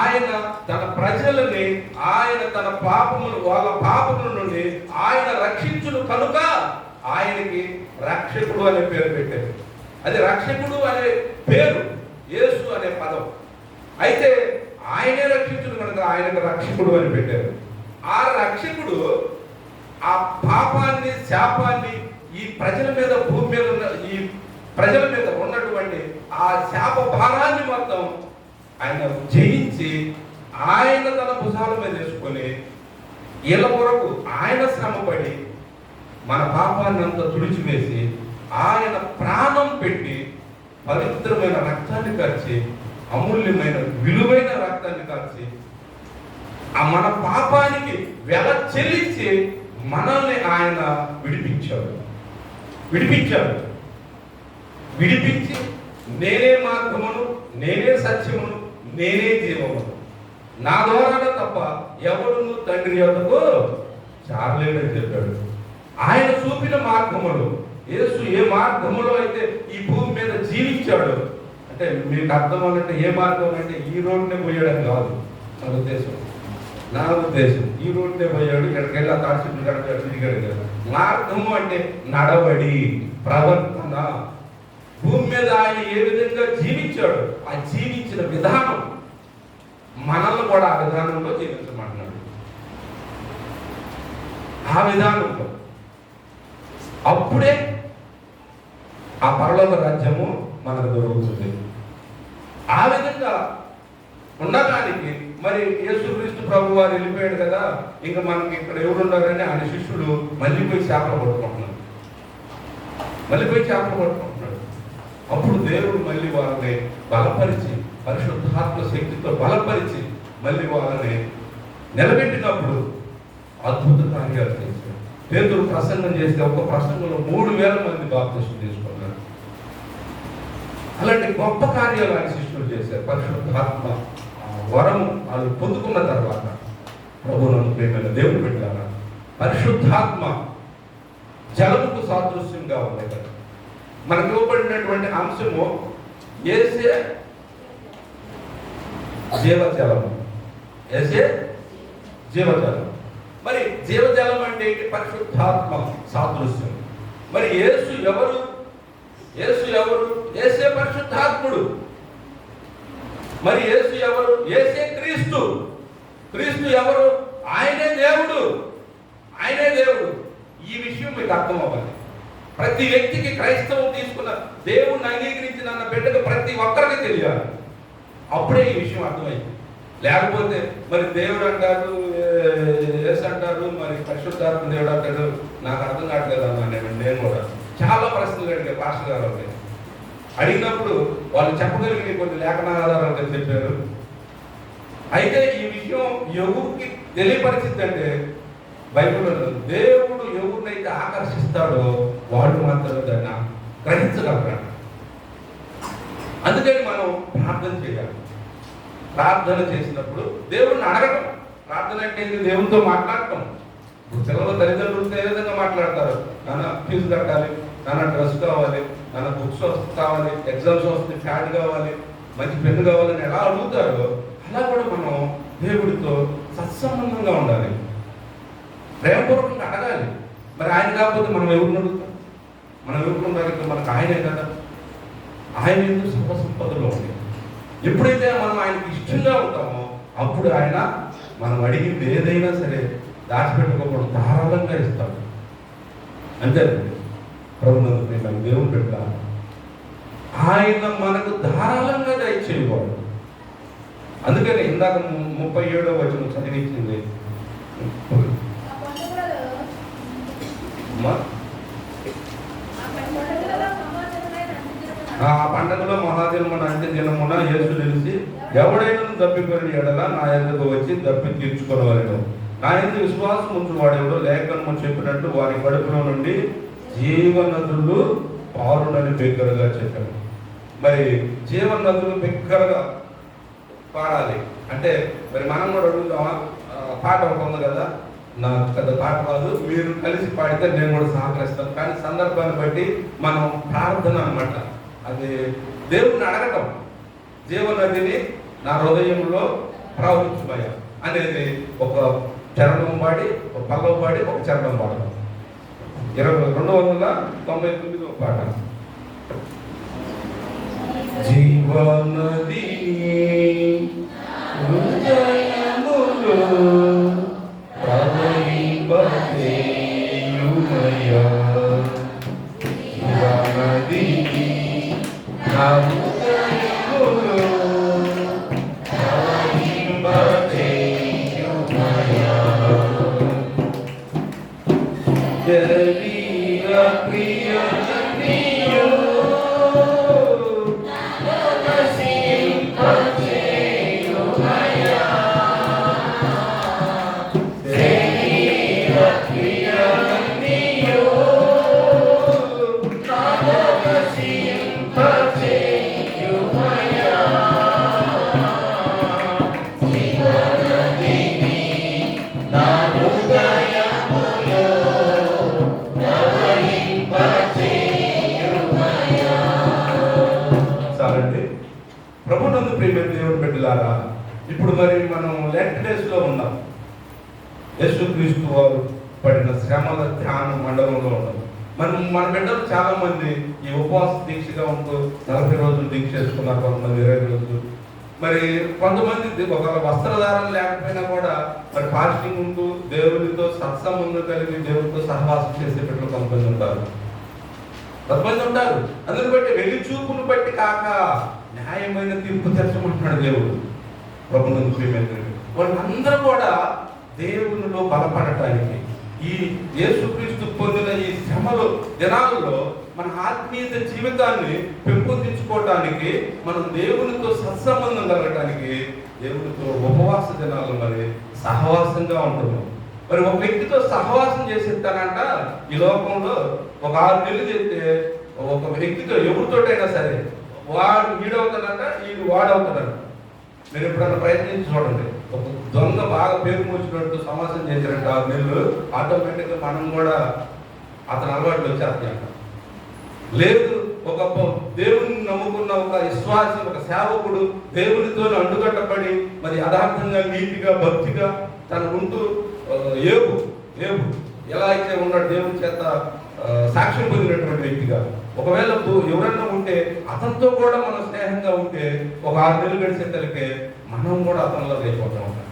ఆయన తన ప్రజలని, ఆయన తన పాపములు, వాళ్ళ పాపముల నుండి ఆయన రక్షించును కనుక ఆయనకి రక్షకుడు అనే పేరు పెట్టారు. అది రక్షకుడు అనే పేరు, యేసు అనే పదం. అయితే ఆయనే రక్షించును కనుక ఆయనకు రక్షకుడు అని పెట్టారు. ఆ రక్షకుడు ఆ పాపాన్ని, శాపాన్ని ఈ ప్రజల మీద, భూమి మీద ఉన్న ఈ ప్రజల మీద ఉన్నటువంటి ఆ శాప భారాన్ని మొత్తం ఆయన జయించి ఆయన తన భుజాల మీద వేసుకొని వీళ్ళ కొరకు ఆయన శ్రమపడి మన పాపాన్ని అంతా తుడిచివేసి ఆయన ప్రాణం పెట్టి పవిత్రమైన రక్తాన్ని కార్చి, అమూల్యమైన విలువైన రక్తాన్ని కార్చి ఆ మన పాపానికి వెల చెల్లించి మనల్ని ఆయన విడిపించాడు. విడిపించి నేనే మార్గమును, నేనే సత్యమును, నేనే జీవమును, నా ద్వారా తప్ప ఎవడును తండ్రి యొద్దకు చారలేడని చెప్పాడు. ఆయన చూపిన మార్గములు, యేసు ఏ మార్గములో అయితే ఈ భూమి మీద జీవించాడు అంటే మీకు అర్థం అంటే ఏ మార్గం అంటే ఈ రోడ్నే పోయాడని కాదు నా ఉద్దేశం. ఈ రోడ్నే పోయాడు, ఇక్కడికి వెళ్ళి ఆ తాడిచెట్లు కడతాడు, తిరిగాడు కదా. మార్గము అంటే నడవడి, ప్రవర్తన. భూమి మీద ఆయన ఏ విధంగా జీవించాడు, ఆ జీవించిన విధానం మనల్ని కూడా ఆ విధానంలో జీవించమంటున్నాడు. ఆ విధానంలో అప్పుడే ఆ పరలోక రాజ్యము మనకు దొరుకుతుంది. ఆ విధంగా ఉండడానికి మరి యేసుక్రీస్తు ప్రభు వారు వెళ్ళిపోయాడు కదా, ఇంకా మనకి ఇక్కడ ఎవరున్నారని ఆయన శిష్యుడు మళ్ళీ పోయి చేపలు పట్టుకుంటున్నాడు. అప్పుడు దేవుడు మళ్ళీ వారిని బలపరిచి, పరిశుద్ధాత్మ శక్తితో బలపరిచి మళ్ళీ వారిని నిలబెట్టినప్పుడు అద్భుత కార్యాలు చేశాడు. పేతురు ప్రసంగం చేస్తే ఒక ప్రసంగంలో 3000 మంది బాప్తిస్మం తీసుకున్నారు. అలాంటి గొప్ప కార్యాలు ఆయన శిష్యులు చేశారు. పరిశుద్ధాత్మ వరము వాళ్ళు పొందుకున్న తర్వాత ప్రభువును ప్రేమైన దేవుడు పెట్టారా, పరిశుద్ధాత్మ జలముకు సాదృశ్యంగా ఉంది కదా. మనకు ఇవ్వబడినటువంటి అంశము యేసే జీవజలము. యేసే జీవజలం. మరి జీవజలం అంటే ఏంటి? పరిశుద్ధాత్మ సాదృశ్యం. మరి యేసు ఎవరు? యేసే పరిశుద్ధాత్ముడు. మరి యేసు ఎవరు? యేసే క్రీస్తు. క్రీస్తు ఎవరు? ఆయనే దేవుడు. ఈ విషయం మీకు అర్థం అవ్వాలి. ప్రతి వ్యక్తికి, క్రైస్తవం తీసుకున్న దేవుణ్ణి అంగీకరించిన బిడ్డకు ప్రతి ఒక్కరికి తెలియాలి. అప్పుడే ఈ విషయం అర్థమైంది. లేకపోతే మరి దేవుడు అంటారు, యేసు అంటారు, మరి పరిశుద్ధాత్మ దేవుడు అంటాడు, నాకు అర్థం కావట్లేదు అన్నాను నేను కూడా. చాలా ప్రశ్నలు అడిగారు పాస్టర్ గారు. అడిగినప్పుడు వాళ్ళు చెప్పగలిగిన కొన్ని లేఖన ఆధారాలుగా చెప్పారు. అయితే ఈ విషయం ఎవరికి తెలియపరిచిందంటే బైబిల్లో దేవుడు ఎవరినైతే ఆకర్షిస్తాడో వాళ్ళు మాత్రమే దాన్ని గ్రహించగలరు. అందుకని మనం ప్రార్థన చేయాలి. ప్రార్థన చేసినప్పుడు దేవుడిని అడగటం. ప్రార్థన అంటే దేవునితో మాట్లాడటం. ఇప్పుడు పిల్లలు తల్లిదండ్రులతో ఏ విధంగా మాట్లాడతారు? నాన్న ఫీజు కట్టాలి, నాన్న డ్రెస్ కావాలి, నాన్న బుక్స్ కావాలి, ఎగ్జామ్స్ వస్తే ఫ్యాడ్ కావాలి, మంచి పెన్ను కావాలని ఎలా అడుగుతారో అలా కూడా మనం దేవుడితో సత్సంబంధంగా ఉండాలి, ప్రేమపూర్వకంగా అడగాలి. మరి ఆయన కాకపోతే మనం ఎవరిని అడుగుతాం? మనం ఎవరు ఉండాలి? మనకు ఆయనే కదా. ఆయన ఎందుకు సర్వ సంపదలో ఉంది. ఎప్పుడైతే మనం ఆయనకి ఇష్టంగా ఉంటామో అప్పుడు ఆయన మనం అడిగింది ఏదైనా సరే దాచిపెట్టుకోకుండా ధారాళంగా ఇస్తాడు. అంతేనండి. ప్రభునందు ప్రియమైన దేవుని బిడ్డ, ఆయన మనకు ధారాళంగా దయచేయవాడు. అందుకని ఇందాక 37వ వచనం చదివించింది. ఆ పండుగలలో ఆ పండుగలో మహాదినమున అంటే దినమున యేసు తెలిసి ఎవడైనా దప్పికొని ఎడల నా యొద్దకు వచ్చి దప్పి తీర్చుకొనవలెను. నా యందు విశ్వాసం ఉంచువాడెవడో లేఖనము చెప్పినట్టు వారి కడుపులో నుండి జీవనదులు పారునని బిగ్గరగా చెప్పాను. మరి జీవనదులు బిగ్గరగా పాడాలి అంటే మరి మనం కూడా అడుగుతామా? పాట ఒకటి ఉంది కదా, నాకు పెద్ద పాట కాదు, మీరు కలిసి పాడితే నేను కూడా సహకరిస్తాను. కానీ సందర్భాన్ని బట్టి మనం ప్రార్థన అన్నమాట. అది దేవుణ్ణి అడగటం. జీవనదిని నా హృదయంలో ప్రవహించుమయ్య అనేది ఒక చరణం పాడి, ఒక పల్లవ పాడి, ఒక చరణం పాడడం. 299వ పాట. జీవనది హృదయములో ప్రవహింపచేయుమయ్యా. జీవనది నా హృదయములో ప్రవహింపచేయుమయ్యా. శరీర ప్రియో ప్రభునందు ప్రియమైన దేవుని బిడ్డలారా, ఇప్పుడు మరి మనం లెంట్ డేస్ లో ఉన్నాం. యేసుక్రీస్తు వారు పడిన శ్రమల ధ్యాన మండలంలో ఉన్నాం. మన బిడ్డలు చాలా మంది ఈ ఉపవాస దీక్షగా ఉంటూ 40 రోజులు దీక్ష చేసుకున్నారు, కొంతమంది 20 రోజులు. మరి కొంతమంది ఒక వస్త్రధారణ లేకపోయినా కూడా మరి ఫాస్టింగ్ ఉంటూ దేవునితో సత్సంబంధం కలిగి దేవునితో సహవాసం చేసే బిడ్డలు కొంతమంది ఉంటారు. అందుని బట్టి వెళ్లి చూపును బట్టి కాక న్యాయమైన తీర్పు తెచ్చమంటున్నాడు దేవుడు. ప్రభునందు ప్రియమైన వాళ్ళందరూ కూడా దేవునిలో బలపడటానికి, ఈ యేసుక్రీస్తు పొందిన ఈ శ్రమలు దినాలలో మన ఆత్మీయత జీవితాన్ని పెంపొందించుకోవటానికి, మనం దేవునితో సత్సంబంధం కలగటానికి దేవునితో ఉపవాస దినాలు మరి సహవాసంగా ఉంటున్నాం. మరి ఒక వ్యక్తితో సహవాసం చేసేస్తానంట ఈ లోకంలో ఒక 6 నెలలు చేస్తే ఒక వ్యక్తితో ఎవరితోటైనా సరే వాడు వీడవుతాడంట, వీడు వాడవుతాడంట. మీరు ఎప్పుడన్నా ప్రయత్నించి చూడండి. ఒక దొంగ బాగా పేరు మూసినట్టు సమాసం చేశారంట 6 నెలలు, ఆటోమేటిక్గా మనం కూడా అతని అలవాట్లు వచ్చేస్తాయంట. లేదు, ఒక దేవుని నమ్ముకున్న ఒక విశ్వాసి, ఒక సేవకుడు దేవునితో అండుగట్టబడి మరి యథార్థంగా, నీతిగా, భక్తిగా తన ఉంటూ ఏబు ఎలా అయితే ఉన్నాడు దేవుని చేత సాక్ష్యం పొందినటువంటి వ్యక్తిగా, ఒకవేళ ఎవరన్నా ఉంటే అతనితో కూడా మనం స్నేహంగా ఉంటే ఒక 6 నెలలు గడిచేసరికి మనం కూడా అతనిలో అయిపోతూ ఉంటాం.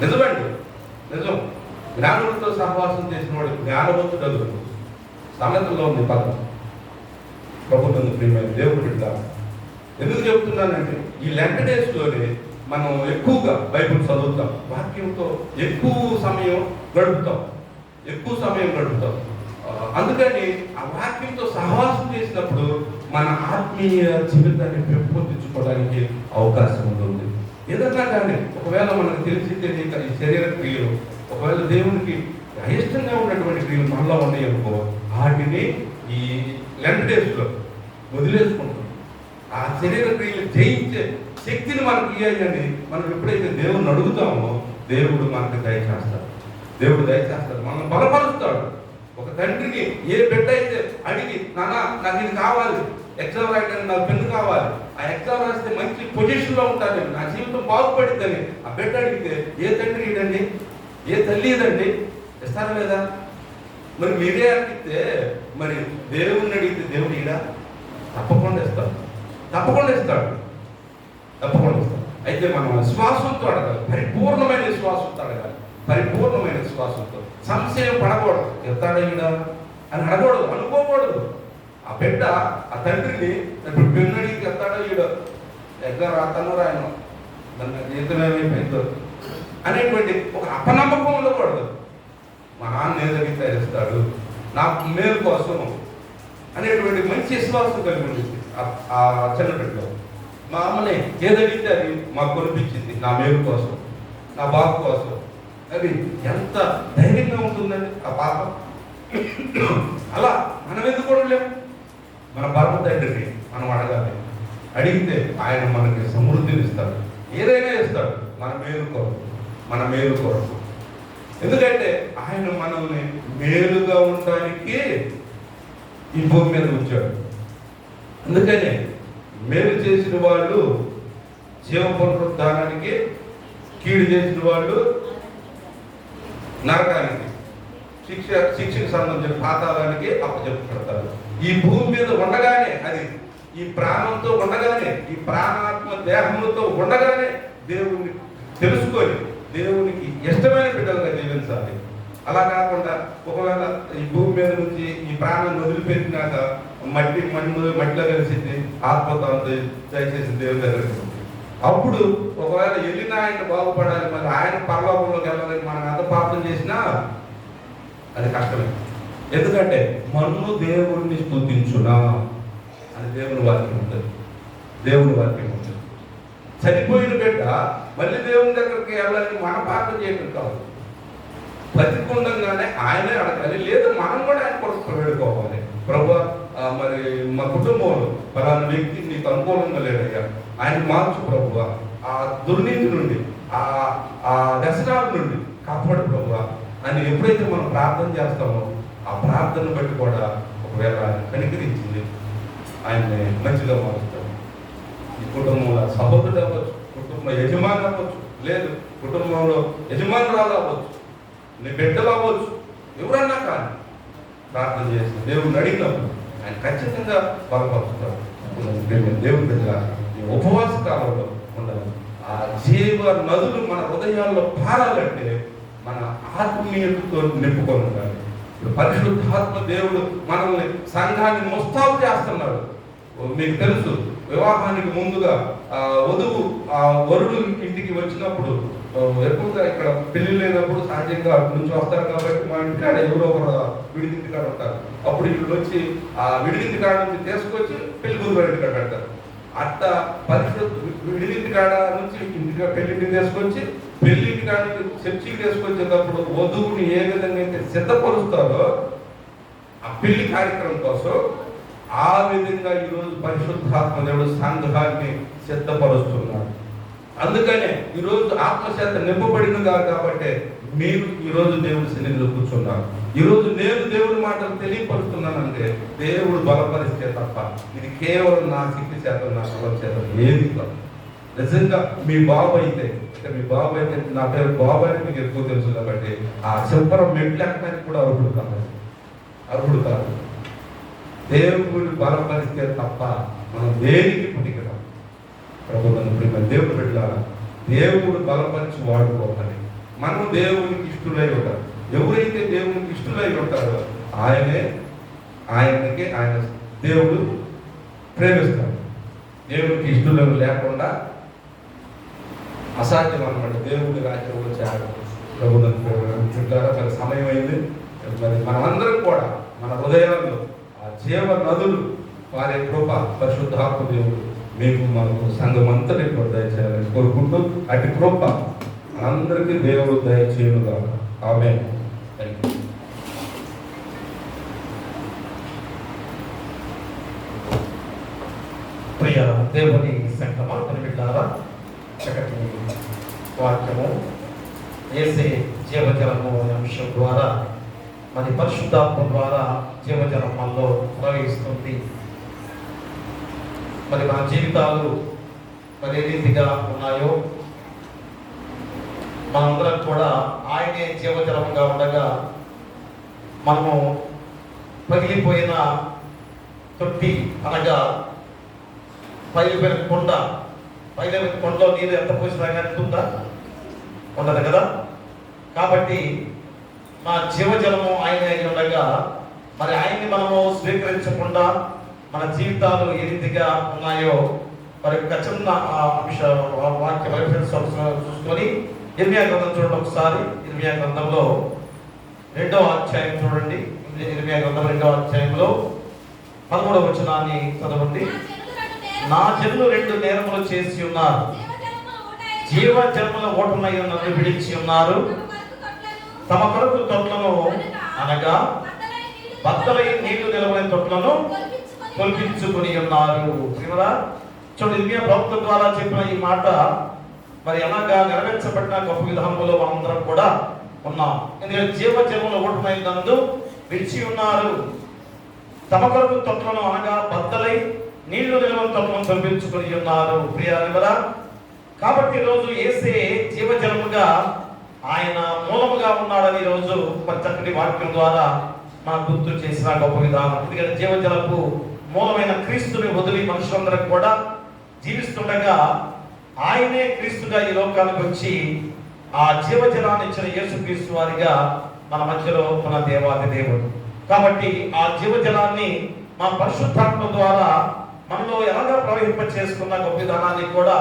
నిజమండి, నిజం. జ్ఞానులతో సహవాసం చేసిన వాడు జ్ఞానవంతుడు అదురు. సామెతల్లో ఉంది పదం. ప్రభుత్వం ప్రియమైన దేవుడు బిడ్డ, ఎందుకు చెబుతున్నానంటే ఈ లెంట్ డేస్లోనే మనం ఎక్కువగా బైబిల్ చదువుతాం, వాక్యంతో ఎక్కువ సమయం గడుపుతాం. అందుకని ఆ వాక్యంతో సహవాసం చేసినప్పుడు మన ఆత్మీయ జీవితాన్ని పెంపొందించుకోవడానికి అవకాశం ఉంటుంది. ఏదన్నా కానీ ఒకవేళ మనకు తెలిసి తెలియక ఈ శరీర క్రియలు, ఒకవేళ దేవునికి అయిష్టంగా ఉన్నటువంటి క్రియలు మనలో ఉన్నాయి అనుకో, వాటిని ఈ లెంట్ డేస్లో వదిలేసుకుంటాం. ఆ శరీర క్రియలు జయించే శక్తిని మనకు ఇయ్యాలని మనం ఎప్పుడైతే దేవుడిని అడుగుతామో దేవుడు మనకు దయచేస్తాడు. మనం బలపరుస్తాడు. ఒక తండ్రిని ఏ బిడ్డ అయితే అడిగి, నాన్న నాకు ఇది కావాలి, ఎగ్జామ్ రాయడానికి నాకు పెన్ను కావాలి, ఆ ఎగ్జామ్ రాస్తే మంచి పొజిషన్లో ఉంటాను, నా జీవితం బాగుపడిద్దని ఆ బిడ్డ అడిగితే ఏ తండ్రి ఇదండి, ఏ తల్లి ఇదండి, ఇస్తారా లేదా? మరి మీరే అడిగితే మరి దేవుణ్ణి అడిగితే దేవుడు ఈడ తప్పకుండా ఇస్తాడు. అయితే మనం విశ్వాసంతో అడగాలి, పరిపూర్ణమైన విశ్వాసంతో అడగాలి, పరిపూర్ణమైన విశ్వాసంతో. సంశయం పడకూడదు, ఎత్తాడా ఈడా అని అడగకూడదు, అనుకోకూడదు. ఆ బిడ్డ ఆ తండ్రిని ఇప్పుడు పిన్నడికి ఎత్తాడా ఈడ ఎక్కడ రాతను రాయను దాన్ని జీతం ఏమైపోయిందో అనేటువంటి ఒక అపనమ్మకం ఉండకూడదు. మా నాన్న ఏదడిగితే ఇస్తాడు, నాకు మేలు కోసం అనేటువంటి మంచి విశ్వాసం కలిగి ఉంటుంది ఆ చిన్న బిడ్డలో. మా అమ్మని ఏదడిగితే అది మాకు కొనిపించింది, నా మేలు కోసం, నా బాబు కోసం. అది ఎంత ధైర్యంగా ఉంటుందండి ఆ పాప. అలా మనం ఎందుకు లేము? మన పరమ తండ్రిని మనం అడగాలి. అడిగితే ఆయన మనకి సమృద్ధిని ఇస్తాడు, ఏదైనా ఇస్తాడు మన మేలు కొరకు, మన మేలు కొరకు. ఎందుకంటే ఆయన మనల్ని మేలుగా ఉండడానికి ఈ భూమి మీద ఉంచాడు. అందుకనే మేలు చేసిన వాళ్ళు జీవ పునరుద్ధానానికి, కీడు చేసిన వాళ్ళు నరకానికి, శిక్షకు సంబంధించిన పాతాళానికి అప్పచెప్పబడతారు. ఈ భూమి మీద ఉండగానే, అది ఈ ప్రాణంతో ఉండగానే, ఈ ప్రాణాత్మ దేహములతో ఉండగానే దేవుని తెలుసుకొని దేవునికి ఇష్టమైన బిడ్డలుగా జీవించాలి. అలా కాకుండా ఒకవేళ ఈ భూమి మీద నుంచి ఈ ప్రాణాన్ని వదిలిపెట్టినాక మట్టిలో కలిసింది ఆత్మతో దయచేసి దేవుని దగ్గర. అప్పుడు ఒకవేళ వెళ్ళిన ఆయన బాగుపడాలి, మరి ఆయన పరలోకంలోకి వెళ్ళాలని మనం ఎంత పాపం చేసినా అది కష్టమే. ఎందుకంటే మన్ను దేవుడిని స్తుతించునా అని దేవుని వాక్యం ఉంటుంది, దేవుని వాక్యం ఉంటుంది. చనిపోయిన బిడ్డ మళ్ళీ దేవుని దగ్గరికి వెళ్ళాలని మన పాపం చేయడం కాదు, బతికుండగానే ఆయనే అడగాలి. లేదు మనం కూడా ఆయన కొరకు వేడుకోవాలి. ప్రభు మరి మా కుటుంబంలో పలానా వ్యక్తి నీకు అనుకూలంగా లేదయ్యా, ఆయన మార్చు ప్రభు, ఆ దుర్నీతి నుండి, ఆ వ్యసనాల నుండి కాపాడు ప్రభు అని ఎప్పుడైతే మనం ప్రార్థన చేస్తామో ఆ ప్రార్థన బట్టి కూడా ఒకవేళ ఆయన కనికరించింది ఆయన్ని మంచిగా మారుస్తాడు. ఈ కుటుంబంలో సహోదరుడు అవ్వచ్చు, కుటుంబ యజమాని అవ్వచ్చు, లేదు కుటుంబంలో యజమానురాలు అవ్వచ్చు, నీ బిడ్డలు అవ్వచ్చు, ఎవరన్నా కానీ ప్రార్థన చేసి దేవుడిని అడిగినప్పుడు ఆయన ఖచ్చితంగా బలపరుస్తాడు. దేవుని బిడ్డ ఈ ఉపవాస కాలంలో ఉండాలి. ఆ జీవ నదులు మన హృదయాల్లో పారాలంటే మన ఆత్మీయతతో నింపుకొని ఉండాలి. ఇప్పుడు పరిశుద్ధాత్మ దేవుడు మనల్ని సంఘాన్ని ముస్తాబు చేస్తున్నాడు. మీకు తెలుసు, వివాహానికి ముందుగా వధువు వరుడు ఇంటికి వచ్చినప్పుడు ఎక్కువగా ఇక్కడ పెళ్లి లేనప్పుడు సహజంగా అటు నుంచి వస్తారు కాబట్టి మా ఇంటికాడ ఎవరో ఒకరు విడిదింటి కాడ ఉంటారు. అప్పుడు వీళ్ళు వచ్చి ఆ విడిదింటి కాడ నుంచి తీసుకొచ్చి పెళ్లి కూతురు ఇంటికాడ పెడతారు. అట్ట విడిదింటి కాడ నుంచి ఇంటికా పెళ్లింటికి తీసుకొచ్చి పెళ్లింటి కాడ నుంచి చర్చికి తీసుకొచ్చేటప్పుడు వధువుని ఏ విధంగా అయితే సిద్ధపరుస్తారో ఆ పెళ్లి కార్యక్రమం కోసం, ఆ విధంగా ఈరోజు పరిశుద్ధాత్మ దేవుడు సంఘాన్ని సిద్ధపరుస్తున్నాడు. అందుకనే ఈరోజు ఆత్మచేత నింపబడినగా కాబట్టి మీరు ఈరోజు దేవుడి సన్నిధిలో కూర్చున్నారు. ఈరోజు నేను దేవుడి మాటలు తెలియపరుస్తున్నానంటే దేవుడు బలపరిస్తే తప్ప ఇది కేవలం నా శక్తి చేత, నా బలం చేత ఏది కాదు. నిజంగా మీ బాబు అయితే, మీ బాబు అయితే, నా పేరు బాబు అని మీకు ఎక్కువ తెలుసు కాబట్టి ఆ చెప్పరం మెట్లు ఎక్కడానికి కూడా అర్హుడు కాదు. దేవుడిని బలపరిస్తే తప్ప మనం దేనికి పుట్టికరాం. ప్రభుత్వం దేవుడు బిడ్డలారా, దేవుడు బలపరిచి వాడుకోవాలి. మనం దేవునికి ఇష్టలై ఉంటారు. ఎవరైతే దేవునికి ఇష్టలై ఉంటారో ఆయనకి ఆయన దేవుడు ప్రేమిస్తాడు. దేవునికి ఇష్టలు లేకుండా అసాధ్యం అన్నమాట దేవుడి రాజ్యంలో చేరడం. ప్రభుత్వం మరి సమయం అయింది. మరి మనమందరం కూడా మన హృదయాల్లో ఆ జీవ నదులు వారి కృప పరిశుద్ధాత్మ దేవుడు మీకు మాకు సంఘం అంతటి కూడా దయచేయాలని కోరుకుంటూ అటు కృప అందరికీ దేవుడు దయచేయునుగా. ఆమేన్. ప్రియ దేవుని సంఘమా, బిడ్డలారా, చక్కటి వాక్యము యేసే జీవజలము అంశం ద్వారా మరి పరిశుద్ధాత్మ ద్వారా జీవజలం మనలో ప్రవహిస్తుంది. మరి మన జీవితాలు మరి ఏ రీతిగా ఉన్నాయో మనందరం కూడా ఆయనే జీవజలముగా ఉండగా మనము పగిలిపోయిన తొట్టి అనగా పగిలిపోయిన కొండ పైన కొండలో నీరు ఎంత పోసినా కానీ ఉందా? ఉండదు కదా. కాబట్టి మా జీవజలము ఆయన అయి ఉండగా మరి ఆయన్ని మనము స్వీకరించకుండా మన జీవితాలు ఏ రీతిగా ఉన్నాయో మరి ఒక చిన్న అంశ వాక్య రెఫరెన్స్ చూసుకొని ఇర్మియా గ్రంథం చూడండి ఒకసారి. ఇర్మియా గ్రంథంలో 2వ అధ్యాయం చూడండి. ఇర్మియా గ్రంథం 2వ అధ్యాయంలో 13వ వచనాన్ని చదవండి. నా జనులు 2 నేరములు చేసి ఉన్నారు, జీవ జన్మల ఓటమై నన్ను విడిచి ఉన్నారు. తమ కొరకు తొట్లను అనగా బద్దలై నీళ్లు నిలవని తొట్లను తొలగించుకుని ఉన్నారు. చూడండి, ఇర్మియా ప్రవక్త ద్వారా చెప్పిన ఈ మాట మరి ఎలాగా నెరవేర్చబడిన గొప్ప విధానంలో మనందరం కూడా ఉన్నాం. ఎందుకంటే జీవ జన్మల ఓటమై నందు విడిచి ఉన్నారు. తమ కొరకు తొట్లను అనగా బద్దలై నీళ్లు నిలవని తొట్లను తొలగించుకుని ఉన్నారు. ప్రియారా, కాబట్టి ఈరోజు యేసే జీవజలముగా ఆయన మూలముగా ఉన్నాడని ఈరోజు మరి చక్కటి వాక్యం ద్వారా మనం గుర్తు చేసిన గొప్ప విధానం. ఎందుకంటే జీవజలపు మూలమైన క్రీస్తుని వదిలి మనుషులందరూ కూడా జీవిస్తుండగా ఆయనే క్రీస్తుగా ఈ లోకానికి వచ్చి ఆ జీవజలాన్ని ఇచ్చిన యేసుక్రీస్తు వారిగా మన మధ్యలో మన దేవాది దేవుడు. కాబట్టి ఆ జీవజలాన్ని మా పరిశుద్ధాత్మ ద్వారా మనలో ఎలాగా ప్రవహింప చేసుకున్న గొప్ప విధానాన్ని కూడా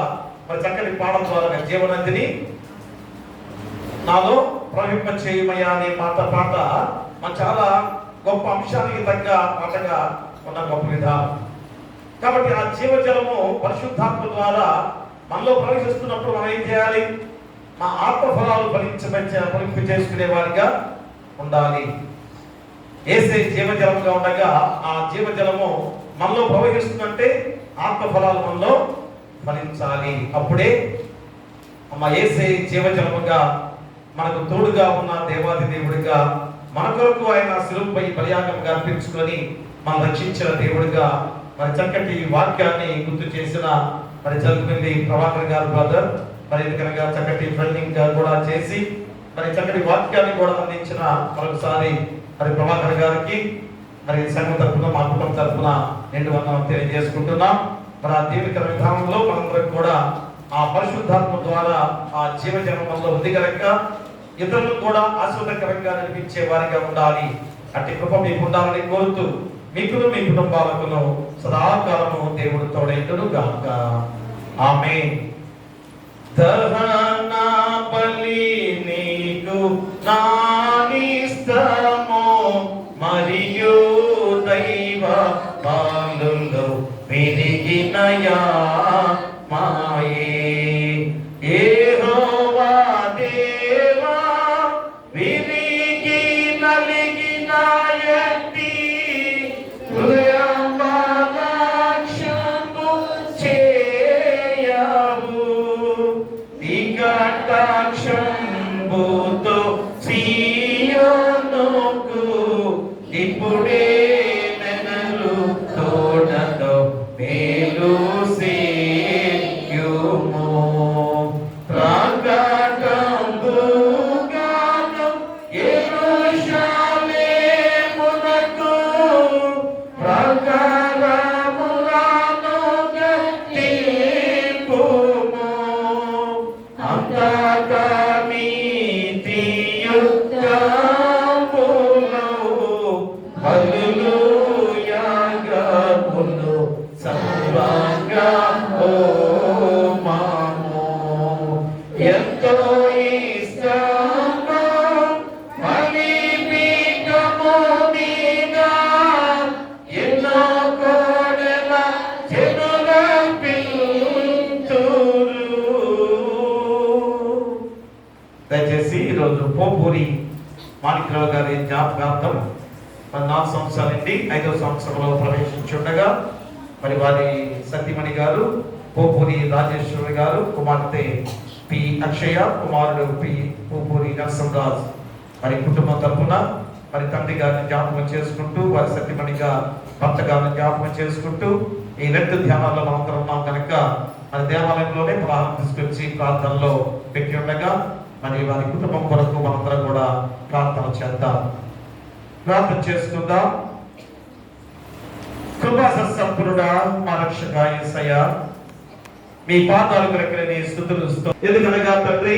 మరి చక్కటి పాఠం ద్వారా జీవనదిని నాలో ప్రవహింప చేయమయ్యా అనే పాట మన చాలా గొప్ప అంశానికి తగ్గ పాటగా ఉన్న గొప్ప విధానం. కాబట్టి ఆ జీవజలము పరిశుద్ధాత్మ ద్వారా మనలో ప్రవేశిస్తున్నప్పుడు మనం ఏం చేయాలి? మా ఆత్మఫలాలు ఫలింప చేసుకునే వారిగా ఉండాలి. యేసే జీవజలముగా ఉండగా ఆ జీవజలము మనలో ప్రవహిస్తుందంటే ఆత్మఫలాలు మనలో ఫలించాలి. అప్పుడే యేసే జీవజలముగా మనకు తోడుగా ఉన్న దేవాది దేవుడిగా మన కొరకు ఆయన శిలువపై బలియాగంగా అర్పించుకొని మనం రక్షించిన దేవుడిగా మరి చక్కటి వాక్యాన్ని గుర్తు చేసిన మరి జరుగుతుంది ప్రభాకర్ గారు బ్రదర్. మరి ఎందుకనగా చక్కటి ట్రైనింగ్ కూడా చేసి మరి చక్కటి వాక్యాన్ని కూడా అందించిన మరొకసారి మరి ప్రభాకర్ గారికి మరి సంఘం తరఫున మా కుటుంబం తరఫున నిండు వందనం తెలియజేసుకుంటున్నాం. మరి ఆ దీవికర విధానంలో మనందరం కూడా ఆ పరిశుద్ధాత్మ ద్వారా ఆ జీవజన్మంలో ఉంది కనుక ఇతరులు కూడా ఆశీర్వాదకరంగా నడిపించే వారిగా ఉండాలి. అట్టి కృప మీకు ఉండాలని కోరుతూ మీకును మీ కుటుంబాలకును సదాకాలము దేవుడు తోడైతుడు గాక. ఆమేన్. దహన బలి నీకు నానిస్తము మరియు దైవ పాలులో విరిగినయా మాయే యెహోవా దేవా విరిగి నలిగిన ఎత్తి హృదయమాక్షము చేయవు దిగటాక్షంబుతో సీయోనుకు ఇప్పుడే నెనలు తోడతో మేలు సేయుము ప్రాకారంబుగాను యెరూషలేమునకు ప్రాకారములను కట్టింపుము అంతటా నీతియుక్తములు హల్లెలూయాగములు సర్వంగా హోమము ఎంతో ఇష్టము బలిపీఠము మీద ఎన్నో కోడెల జనుల పిలుతురు. దయచేసి ఈరోజు పోపూరి మాణిక్యరావు గారి జ్ఞాపకార్థం 14 సంవత్సరాల నుండి 5వ సంవత్సరంలో ప్రవేశించుండగా మరి వారి సతీమణి గారు పోపూరి రాజేశ్వరి గారు, కుమార్తె పి అక్షయ, కుమారుడు పి పోపూరి నరసింహరాజ్ మరి కుటుంబం తరఫున మరి తండ్రి గారిని జ్ఞాపకం చేసుకుంటూ వారి సతీమణిగా భర్త గారిని జ్ఞాపకం చేసుకుంటూ ఈ 2 ధ్యానాల్లో మనందరం ఉన్నాం కనుక మరి దేవాలయంలోనే ప్రార్థన తీసుకొచ్చి ప్రార్థనలో పెట్టి ఉండగా మరి వారి కుటుంబం కొరకు మనందరం కూడా ప్రార్థన చేద్దాం. ప్రార్థన చేసుకుందాం. కృపా సంపన్నుడా మా రక్షక యేసయ్య, మీ పాదాల కొరకు స్తుతులు. ఎందుకనగా తండ్రి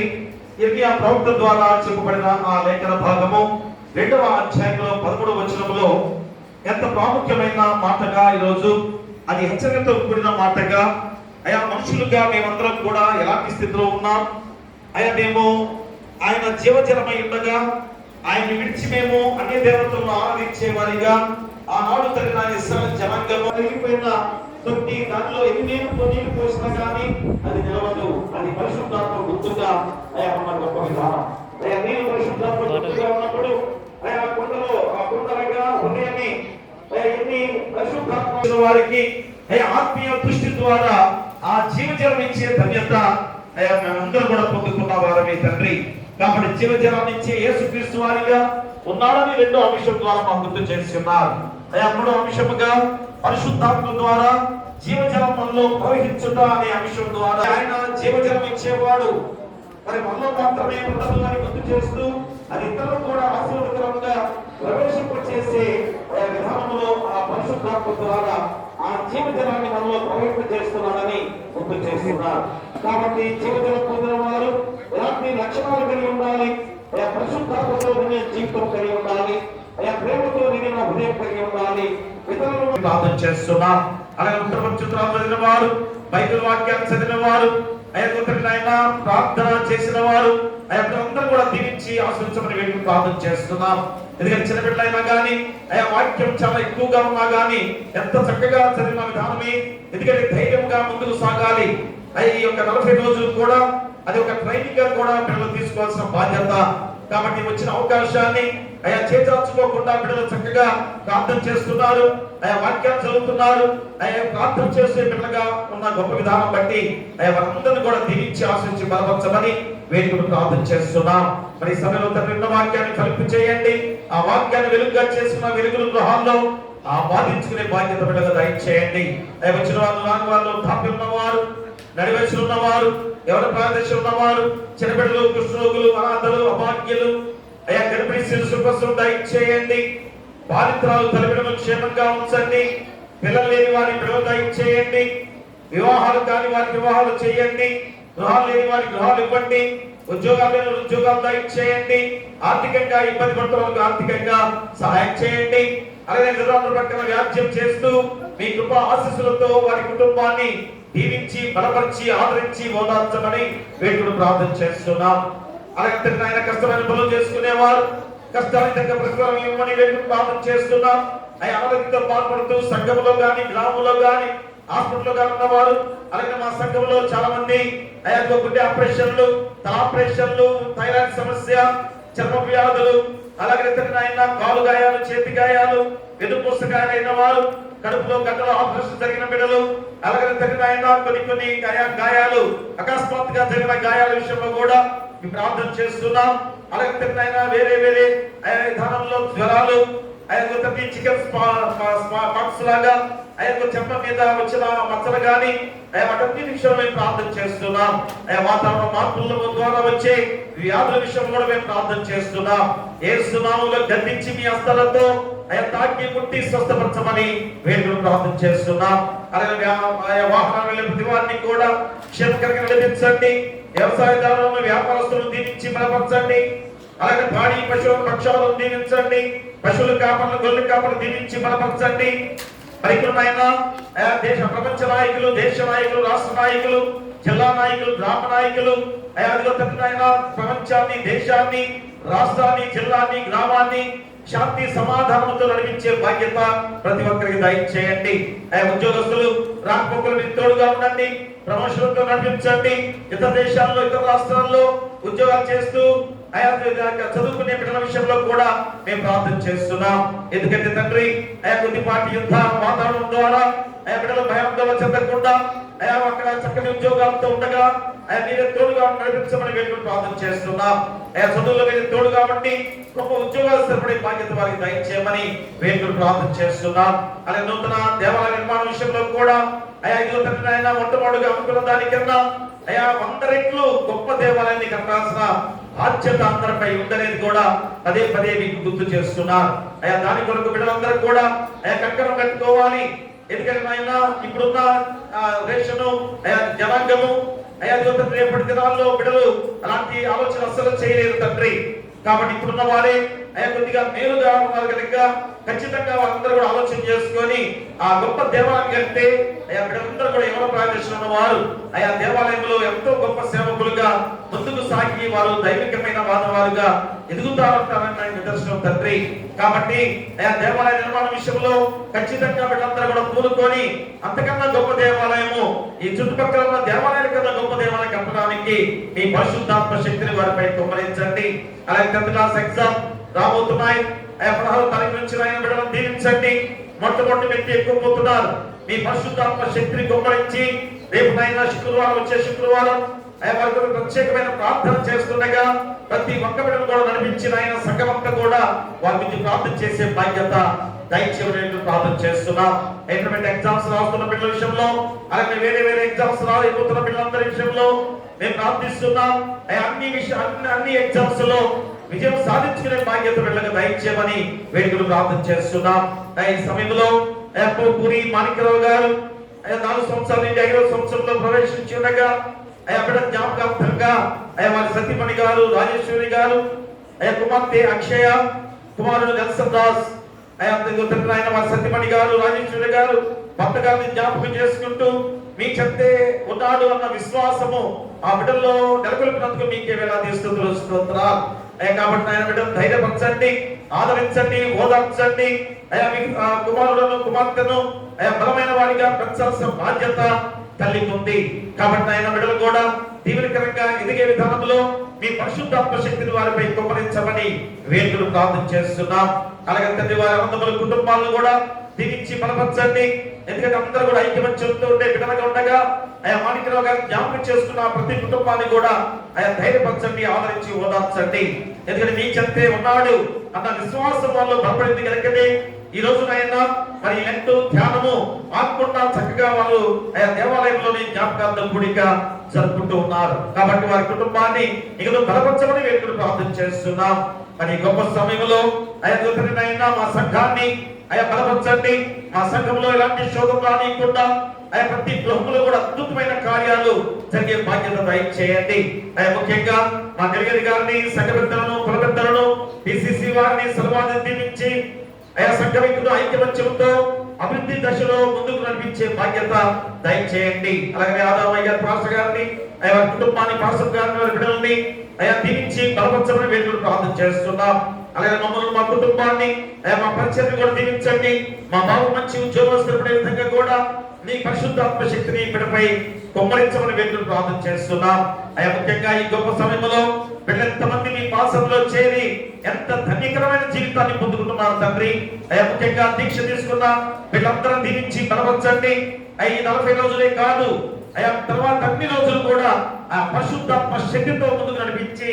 ఇర్మియా ప్రవక్త ద్వారా చెప్పబడిన ఆ లేఖన భాగము 2వ అధ్యాయంలో 13వ వచనంలో ఎంత ప్రాముఖ్యమైన మాటగా ఈరోజు అది హెచ్చరికతో కూడిన మాటగా అయా మనుషులుగా మేమందరం కూడా ఎలాంటి స్థితిలో ఉన్నాం, అయా మేము ఆయన జీవజలమై ఉండగా ఆయన విడిచి మేము అన్ని దేవతలను ఆరాధించే వారిగా ఆనాడు తగిన ఇశ్రాయేలు జనాంగం వెళ్ళిపోయిన తొట్టి దానిలో ఎన్ని నీళ్లు పోసినా కానీ అది నిలవదు. అది పరిశుద్ధాత్మ గుర్తుగా అయా ఉన్న గొప్ప విధానం. అయా నీళ్ళు పరిశుద్ధాత్మ గుర్తుగా ఉన్నప్పుడు అయా కొండలో ఆ కొండలుగా హృదయాన్ని ఎన్ని పరిశుద్ధాత్మ వారికి అయా ఆత్మీయ దృష్టి ద్వారా ఆ జీవజలం ఇచ్చే ధన్యత అయా మేమందరూ కూడా పొందుకున్న వారమే తండ్రి. కాబట్టి జీవజలాన్ని ఇచ్చే యేసుక్రీస్తు వారిగా ఉన్నాడని 2వ అంశం ద్వారా మాకు గుర్తు చేస్తున్నారు. అయా 3వ అంశముగా పరిశుద్ధాత్మ ద్వారా జీవజలం మనలో ప్రవహించుట అనే అంశం ద్వారా ఆయన జీవజలం ఇచ్చేవాడు మరి మనలో మాత్రమే ఉండదు అని గుర్తు చేస్తూ అది ఇతరులకు కూడా ఆశీర్వాదకరంగా ప్రవేశింపచేసే విధానంలో ఆ పరిశుద్ధాత్మ ద్వారా ఆ జీవజలాన్ని మనలో ప్రవహింపజేస్తున్నాడని గుర్తు చేస్తున్నారు. కాబట్టి జీవజలం పొందిన వారు ఎలాంటి లక్షణాలు కలిగి ఉండాలి, పరిశుద్ధాత్మతో నిండిన జీవితం కలిగి ఉండాలి, ప్రేమతో నిండిన హృదయం కలిగి ఉండాలి. ఇతరులను ప్రార్థన చేస్తున్నా. అలాగే ఉత్తరపక్షులు చదివిన వారు, బైబిల్ వాక్యాన్ని చదివిన వారు, ఆయన ప్రార్థన చేసిన వారు అందరూ కూడా దీవించి ఆశీర్వదించమని వీళ్ళకి ప్రార్థన చేస్తున్నాం. ఎందుకంటే చిన్న బిడ్డలైనా కానీ అయా వాక్యం చాలా ఎక్కువగా ఉన్నా కానీ ఎంత చక్కగా చదివిన విధానమే. ఎందుకంటే ధైర్యంగా ముందుకు సాగాలి. ఈ యొక్క 40 రోజులు కూడా అది ఒక ట్రైనింగ్ గా కూడా పిల్లలు తీసుకోవాల్సిన బాధ్యత. కాబట్టి వచ్చిన అవకాశాన్ని అయా చేజార్చుకోకుండా బిడ్డలు చక్కగా ప్రార్థన చేస్తున్నారు, అయా వాక్యాలు చదువుతున్నారు, అయా ప్రార్థన చేసే బిడ్డలుగా ఉన్న గొప్ప విధానం బట్టి అయా వారందరినీ కూడా దీవించి ఆశించి బలపరచమని వేదికను ప్రార్థన చేస్తున్నాం. మరి సమయంలో తండ్రి ఉన్న వాక్యాన్ని ఫలింపు చేయండి. ఆ వాక్యాన్ని వెలుగుగా చేసుకున్న వెలుగుల గృహాల్లో ఆ బాధించుకునే బాధ్యత బిడ్డగా దయచేయండి. అయా వచ్చిన వాళ్ళు రాని వాళ్ళు ధాప్యం ఉన్నవారు, నడి వయసులో ఉన్నవారు, ఎవరి ప్రాదేశం ఉన్నవారు, చిన్నబిడ్డలు, కృష్ణరోగులు, అనాథలు, అభాగ్యులు, అయా గర్భిణీ శిశువు దయచేయండి. బాధితురాలు తల్లిదండ్రులను క్షేమంగా ఉంచండి. పిల్లలు లేని వారి పిల్లలు దయచేయండి. వివాహాలు కాని వారికి వివాహాలు చేయండి. గృహాలు లేని వారికి గృహాలు ఇవ్వండి. ఉద్యోగాలు లేని ఉద్యోగాలు దయచేయండి. ఆర్థికంగా ఇబ్బంది పడుతున్న వారికి ఆర్థికంగా సహాయం చేయండి. అలాగే నిద్రాల పక్కన వ్యాజ్యం చేస్తూ మీ కృప ఆశీస్సులతో వారి కుటుంబాన్ని దీవించి బలపరిచి ఆదరించి ఓదార్చమని వేడుకను ప్రార్థన చేస్తున్నాం. అలాగే ఆయన కష్టమైన పనులు చేసుకునేవారు కష్టానికి తగ్గ ప్రతిఫలం ఇవ్వమని వేడుకను ప్రార్థన చేస్తున్నాం. ఆయన అనారోగ్యంతో బాధపడుతూ సంఘంలో గాని గ్రామంలో గాని హాస్పిటల్లో గాని ఉన్నవారు, అలాగే మా సంఘంలో చాలా మంది ఆయా గుండె ఆపరేషన్లు, తల ఆపరేషన్లు, థైరాయిడ్ సమస్య, చర్మ వ్యాధులు, అలాగే ఆయన కాలు గాయాలు, చేతి గాయాలు, వెన్నుపూస గాయాలైన వారు, కడుపులో గడ్డలో ఆపరేషన్ జరిగిన బిడ్డలు, అలాగే ఆయన కొన్ని గాయాలు అకస్మాత్తుగా జరిగిన గాయాల విషయంలో కూడా మేము ప్రార్థన చేస్తున్నాం. అలాగే ఆయన వేరే వేరే విధానంలో జ్వరాలు, చికెన్ పాక్స్ లాగా చెంప మీద వచ్చిన మచ్చలు గాని వాటి విషయంలో మేము ప్రార్థన చేస్తున్నాం. వాతావరణ మార్పుల ద్వారా వచ్చే వ్యాధుల విషయంలో కూడా మేము ప్రార్థన చేస్తున్నాం. యేసు నామములో గద్దించి మీ హస్తాలతో తాకి ముట్టి స్వస్థపరచమని వేడుకను ప్రార్థన చేస్తున్నాం. అలాగే వాహనాలు వెళ్ళే ప్రతి వారిని కూడా క్షేమకరంగా నడిపించండి. వ్యవసాయదారులను, వ్యాపారస్తులను దీవించి బలపరచండి. అలాగే పాడి పశువులను దీవించండి. పశువుల కాపర్లు, గొర్రెల కాపర్లు దీవించి బలపరచండి. పరికరమైన దేశ ప్రపంచ నాయకులు, దేశ నాయకులు, రాష్ట్ర నాయకులు, జిల్లా నాయకులు, గ్రామ నాయకులు, ప్రపంచాన్ని, దేశాన్ని, రాష్ట్రాన్ని, జిల్లాని, గ్రామాన్ని శాంతి సమాధానంతో నడిపించే బాధ్యత ప్రతి ఒక్కరికి దయచేయండి. ఉద్యోగస్తులు రాకపోకలు మీకు తోడుగా ఉండండి. ప్రమోషన్లతో నడిపించండి. ఇతర దేశాల్లో, ఇతర రాష్ట్రాల్లో ఉద్యోగాలు చేస్తూ చదువుకునే బిడ్డల విషయంలో కూడా మేము ప్రార్థన చేస్తున్నాం. ఎందుకంటే తండ్రి కొద్దిపాటి యుద్ధ వాతావరణం ద్వారా బిడ్డలు భయాందోళన చెందకుండా అక్కడ చక్కని ఉద్యోగాలతో ఉండగా మీరే తోడుగా నడిపించమని వేడుకను ప్రార్థన చేస్తున్నాం. చదువులో మీరు తోడుగా ఉండి గొప్ప ఉద్యోగాలు స్థిరపడే బాధ్యత వారికి దయచేయమని వేడుకను ప్రార్థన చేస్తున్నాం. అలాగే నూతన దేవాలయ నిర్మాణ విషయంలో కూడా ఆయన మొట్టమొదటిగా అనుకున్న దానికన్నా 100 రెట్లు గొప్ప దేవాలయాన్ని కట్టాల్సిన బాధ్యత అందరిపై ఉందనేది కూడా పదే పదే మీకు గుర్తు చేస్తున్నారు. దాని కొరకు బిడ్డలందరూ కూడా కంకణం కట్టుకోవాలి. ఎందుకంటే నాయన ఇప్పుడున్న రేషను జనాంగము రేపటి దినాల్లో బిడ్డలు అలాంటి ఆలోచన అస్సలు చేయలేదు తండ్రి. కాబట్టి ఇప్పుడున్న వారే కొద్దిగా మేలుగా ఉన్నారు కనుక ఖచ్చితంగా వాళ్ళందరూ కూడా ఆలోచన చేసుకొని ఆ గొప్ప దేవాలయం కంటే బిడ్డలందరూ కూడా ఎవరో ప్రార్థిస్తున్న వారు దేవాలయంలో ఎంతో గొప్ప సేవకులుగా ముందుకు సాగి వారు దైవికమైన వాదవారుగా ఎదుగుతారంటారని నిదర్శనం తండ్రి. కాబట్టి దేవాలయ నిర్మాణ విషయంలో ఖచ్చితంగా వీళ్ళందరూ కూడా పూనుకొని అంతకన్నా గొప్ప దేవాలయము ఈ చుట్టుపక్కల ఉన్న దేవాలయాల కన్నా గొప్ప దేవాలయం కట్టడానికి మీ పరిశుద్ధాత్మ శక్తిని వారిపై కుమ్మరించండి. అలాగే 10th క్లాస్ ఎగ్జామ్ రాబోతున్నాయి. 16వ తారీఖు నుంచి ఆయన బిడ్డలను దీవించండి. మొట్టమొదటి వ్యక్తి ఎక్కువ పోతున్నారు. మీ పరిశుద్ధాత్మ శక్తిని కుమ్మరించి రేపు నాయన శుక్రవారం వచ్చే శుక్రవారం వారికి ప్రత్యేకమైన ప్రార్థన చేస్తుండగా ప్రతి ఒక్క బిడ్డను కూడా నడిపించిన ఆయన సంఘమంతా కూడా వారి గురించి ప్రార్థన చేసే బాధ్యత దయచేయమని ప్రార్థన చేస్తున్నాం. ఇంటర్మీడియట్ ఎగ్జామ్స్ రాస్తున్న పిల్లల విషయంలో అలాగే వేరే ఎగ్జామ్స్ రాయబోతున్న పిల్లలందరి విషయంలో మేము ప్రార్థిస్తున్నాం. అన్ని ఎగ్జామ్స్ లో విజయం సాధించుకునే బాధ్యత వీళ్ళకి దయచేయమని వేడుకలు ప్రార్థన చేస్తున్నాం. ఈ సమయంలో పూరి మాణిక్యరావు గారు 4 సంవత్సరాల నుండి 5వ సంవత్సరంలో ప్రవేశించి ఉండగా బిడ్డ జ్ఞాపకార్థంగా వారి సతీమణి గారు రాజేశ్వరి గారు కుమార్తె అక్షయ కుమారుడు నెల్సన్ దాస్ వారి సతీమణి గారు రాజేశ్వరి గారు భర్త గారిని జ్ఞాపకం చేసుకుంటూ మీ చెప్తే ఉన్నాడు అన్న విశ్వాసము ఆ బిడ్డల్లో నెలకొల్పినందుకు మీకే వేలాది స్తుతులు స్తోత్రాలు. కాబట్టి ఆయన బిడ్డను ధైర్యపరచండి, ఆదరించండి, ఓదార్చండి. మీ కుమారులను కుమార్తెను బలమైన వారిగా పెంచాల్సిన బాధ్యత తల్లికి ఉంది. కాబట్టి ఆయన బిడ్డలు కూడా దీవెనకరంగా ఎదిగే విధానంలో మీ పరిశుద్ధాత్మ శక్తిని వారిపై కుమ్మరించమని వేడుకలు ప్రార్థన చేస్తున్నాం. అలాగే తండ్రి వారి అనంతముల కుటుంబాలను కూడా దీవించి బలపరచండి. ఎందుకంటే అందరూ కూడా ఐక్యమత్యంతో ఉండే బిడ్డలుగా ఉండగా మాణిక్యరావు గారిని జ్ఞాపకం చేసుకున్న ప్రతి కుటుంబాన్ని కూడా ధైర్యపరచండి, ఆదరించి ఓదార్చండి. ఎందుకంటే మీ చెప్తే ఉన్నాడు అన్న విశ్వాసం వాళ్ళు బలపడింది కనుకనే ఈ రోజు ఆయన మరి ఎంతో ధ్యానము ఆకుండా చక్కగా వాళ్ళు దేవాలయంలోని జ్ఞాపకార్థం కూడిక జరుపుకుంటూ ఉన్నారు. కాబట్టి వారి కుటుంబాన్ని ఇక బలపరచమని వేడుకలు ప్రార్థన చేస్తున్నాం. మరి గొప్ప సమయంలో ఆయన మా సంఘాన్ని బలపరచండి. మా సంఘంలో ఎలాంటి శోధం రానియకుండా ప్రతి గృహంలో కూడా అద్భుతమైన కార్యాలు జరిగే బాధ్యత దయచేయండి. ముఖ్యంగా మా డెలిగరీ గారిని, సంఘ పెద్దలను, కుల పెద్దలను, పిసిసి వారిని సర్వాన్ని దీవించి సంఘమికులు ఐక్యమత్యంతో అభివృద్ధి దశలో ముందుకు నడిపించే బాధ్యత దయచేయండి. అలాగే ఆదామయ్య పాస్టర్ గారిని, వారి కుటుంబాన్ని, పాస్టర్ గారిని, వారి బిడ్డలని దీవించి బలపరచమని వేడుకలు ప్రార్థన చేస్తున్నాం. అలాగే మమ్మల్ని, మా కుటుంబాన్ని, మా పరిచయాన్ని కూడా దీవించండి. మా బాబు మంచి ఉద్యోగస్తులపడే విధంగా కూడా నీ పరిశుద్ధాత్మ శక్తిని బిడ్డపై కుమ్మరించమని వేడుకలు ప్రార్థన చేస్తున్నాం. ముఖ్యంగా ఈ గొప్ప సమయంలో బిడ్డలంతమంది మీ పాసంలో చేరి ఎంత ధన్యకరమైన జీవితాన్ని పొందుకుంటున్నారు తండ్రి. ముఖ్యంగా దీక్ష తీసుకున్న వీళ్ళందరూ దీవించి బలపరచండి. ఈ 40 రోజులే కాదు తర్వాత అన్ని రోజులు కూడా పరిశుద్ధాత్మ శక్తితో ముందుకు నడిపించి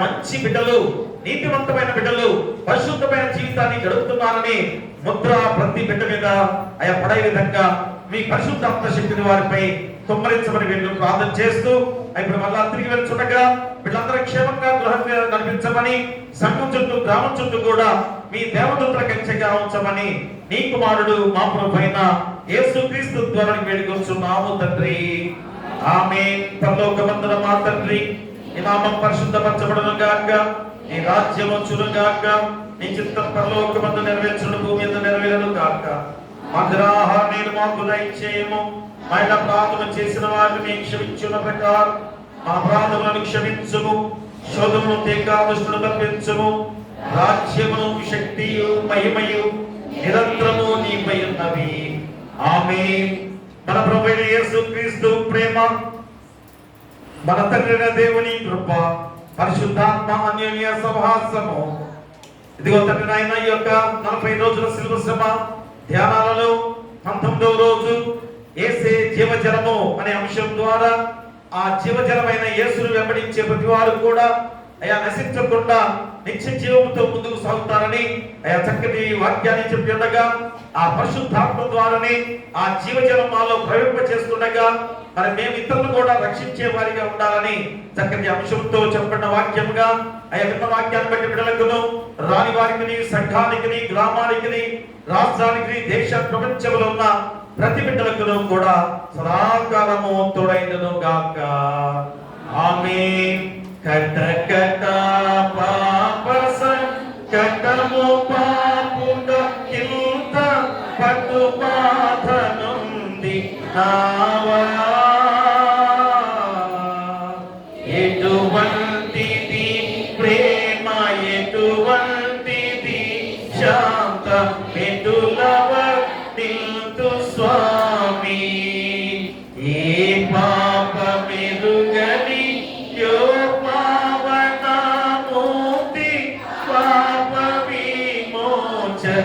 మంచి బిడ్డలు, నీతివంతమైన బిడ్డలు, పరిశుద్ధమైన జీవితాన్ని గడుపుతున్నారని ముద్ర ప్రతి బిడ్డ మీద పడే విధంగా మీ పరిశుద్ధాత్మ శక్తిని వారిపై కుమ్మరించమని వీళ్ళు ప్రార్థన చేస్తూ ఇప్పుడు మళ్ళా తిరిగి వెళ్తుండగా వీళ్ళందరూ క్షేమంగా గృహాన్ని నడిపించమని, సంఘం చుట్టూ, గ్రామం చుట్టూ కూడా మీ దేవదూతల కంచెగా ఉంచమని నీ కుమారుడు మా ప్రభువైన యేసుక్రీస్తు ద్వారా వేడుకొంచున్నాము తండ్రి. ఆమేన్. పరలోకమందున మా తండ్రి, నీ నామం పరిశుద్ధపరచబడును గాక, నీ రాజ్యం వచ్చును గాక, నీ చిత్తం పరలోకమందు నెరవేర్చును, భూమి మీద నెరవేరును గాక. మధురాహాన్ని మాకు దయచేయము. మా అపరాధములు చేసిన వారిని క్షమించున్న ప్రకారం మా అపరాధములను క్షమించుము. శోధమును తీకాదుష్టును తప్పించుము. రాజ్యమును, శక్తియు, మహిమయు నిరంతరము నీపై ఉన్నవి. ఆమేన్. మన ప్రభువైన యేసుక్రీస్తు ప్రేమ, మన తండ్రి దేవుని కృప, పరిశుద్ధాత్మ అన్యోన్య సహవాసము ఇదిగో తండ్రి నాయన ఈ యొక్క 40 రోజుల శిలువ శ్రమ ధ్యానాలలో 19వ రోజు యేసే జీవజలము అనే అంశం ద్వారా ఆ జీవజలమైన యేసును వెంబడించే ప్రతి వారు కూడా నశించకుండా నిత్య జీవంతో ముందుకు సాగుతారని చక్కటి వాక్యాన్ని చెప్పి ఉండగా ఆ పరిశుద్ధాత్మ ద్వారానే ఆ జీవజలం మాలో ప్రవేశ చేస్తుండగా మరి మేము ఇతరులను కూడా రక్షించే వారిగా ఉండాలని చక్కటి అంశంతో చెప్పిన వాక్యముగా విన్న వాక్యాన్ని బట్టి బిడ్డలకును, రాని వారికి, సంఘానికి, గ్రామానికి, రాష్ట్రానికి, దేశ ప్రపంచంలో ఉన్న ప్రతి బిడ్డలకు కూడా సదాకాలము తోడైండును గాక. ఆమేన్. కట కట పాప సంకటము పాపుండ కింత పట్టు బాధ నుండి నావా. ఎటువంటిది ప్రేమ, ఎటువంటిది శాంత మెటులవ నిల్తు స్వామి. ఏ పాప మెరుగని యో పావనామూర్తి పాప విమోచకుండా.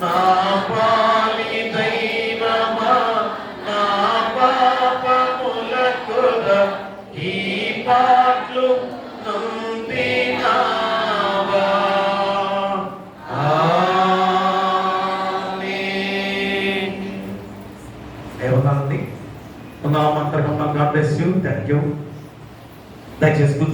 నా పాలి దైవమా, నా పాపములకుర ఈ పాటలు నందినావా. ఆమేన్. దేవతాంది ఉన్నామంతరం. God bless you. Thank you. దయచేసి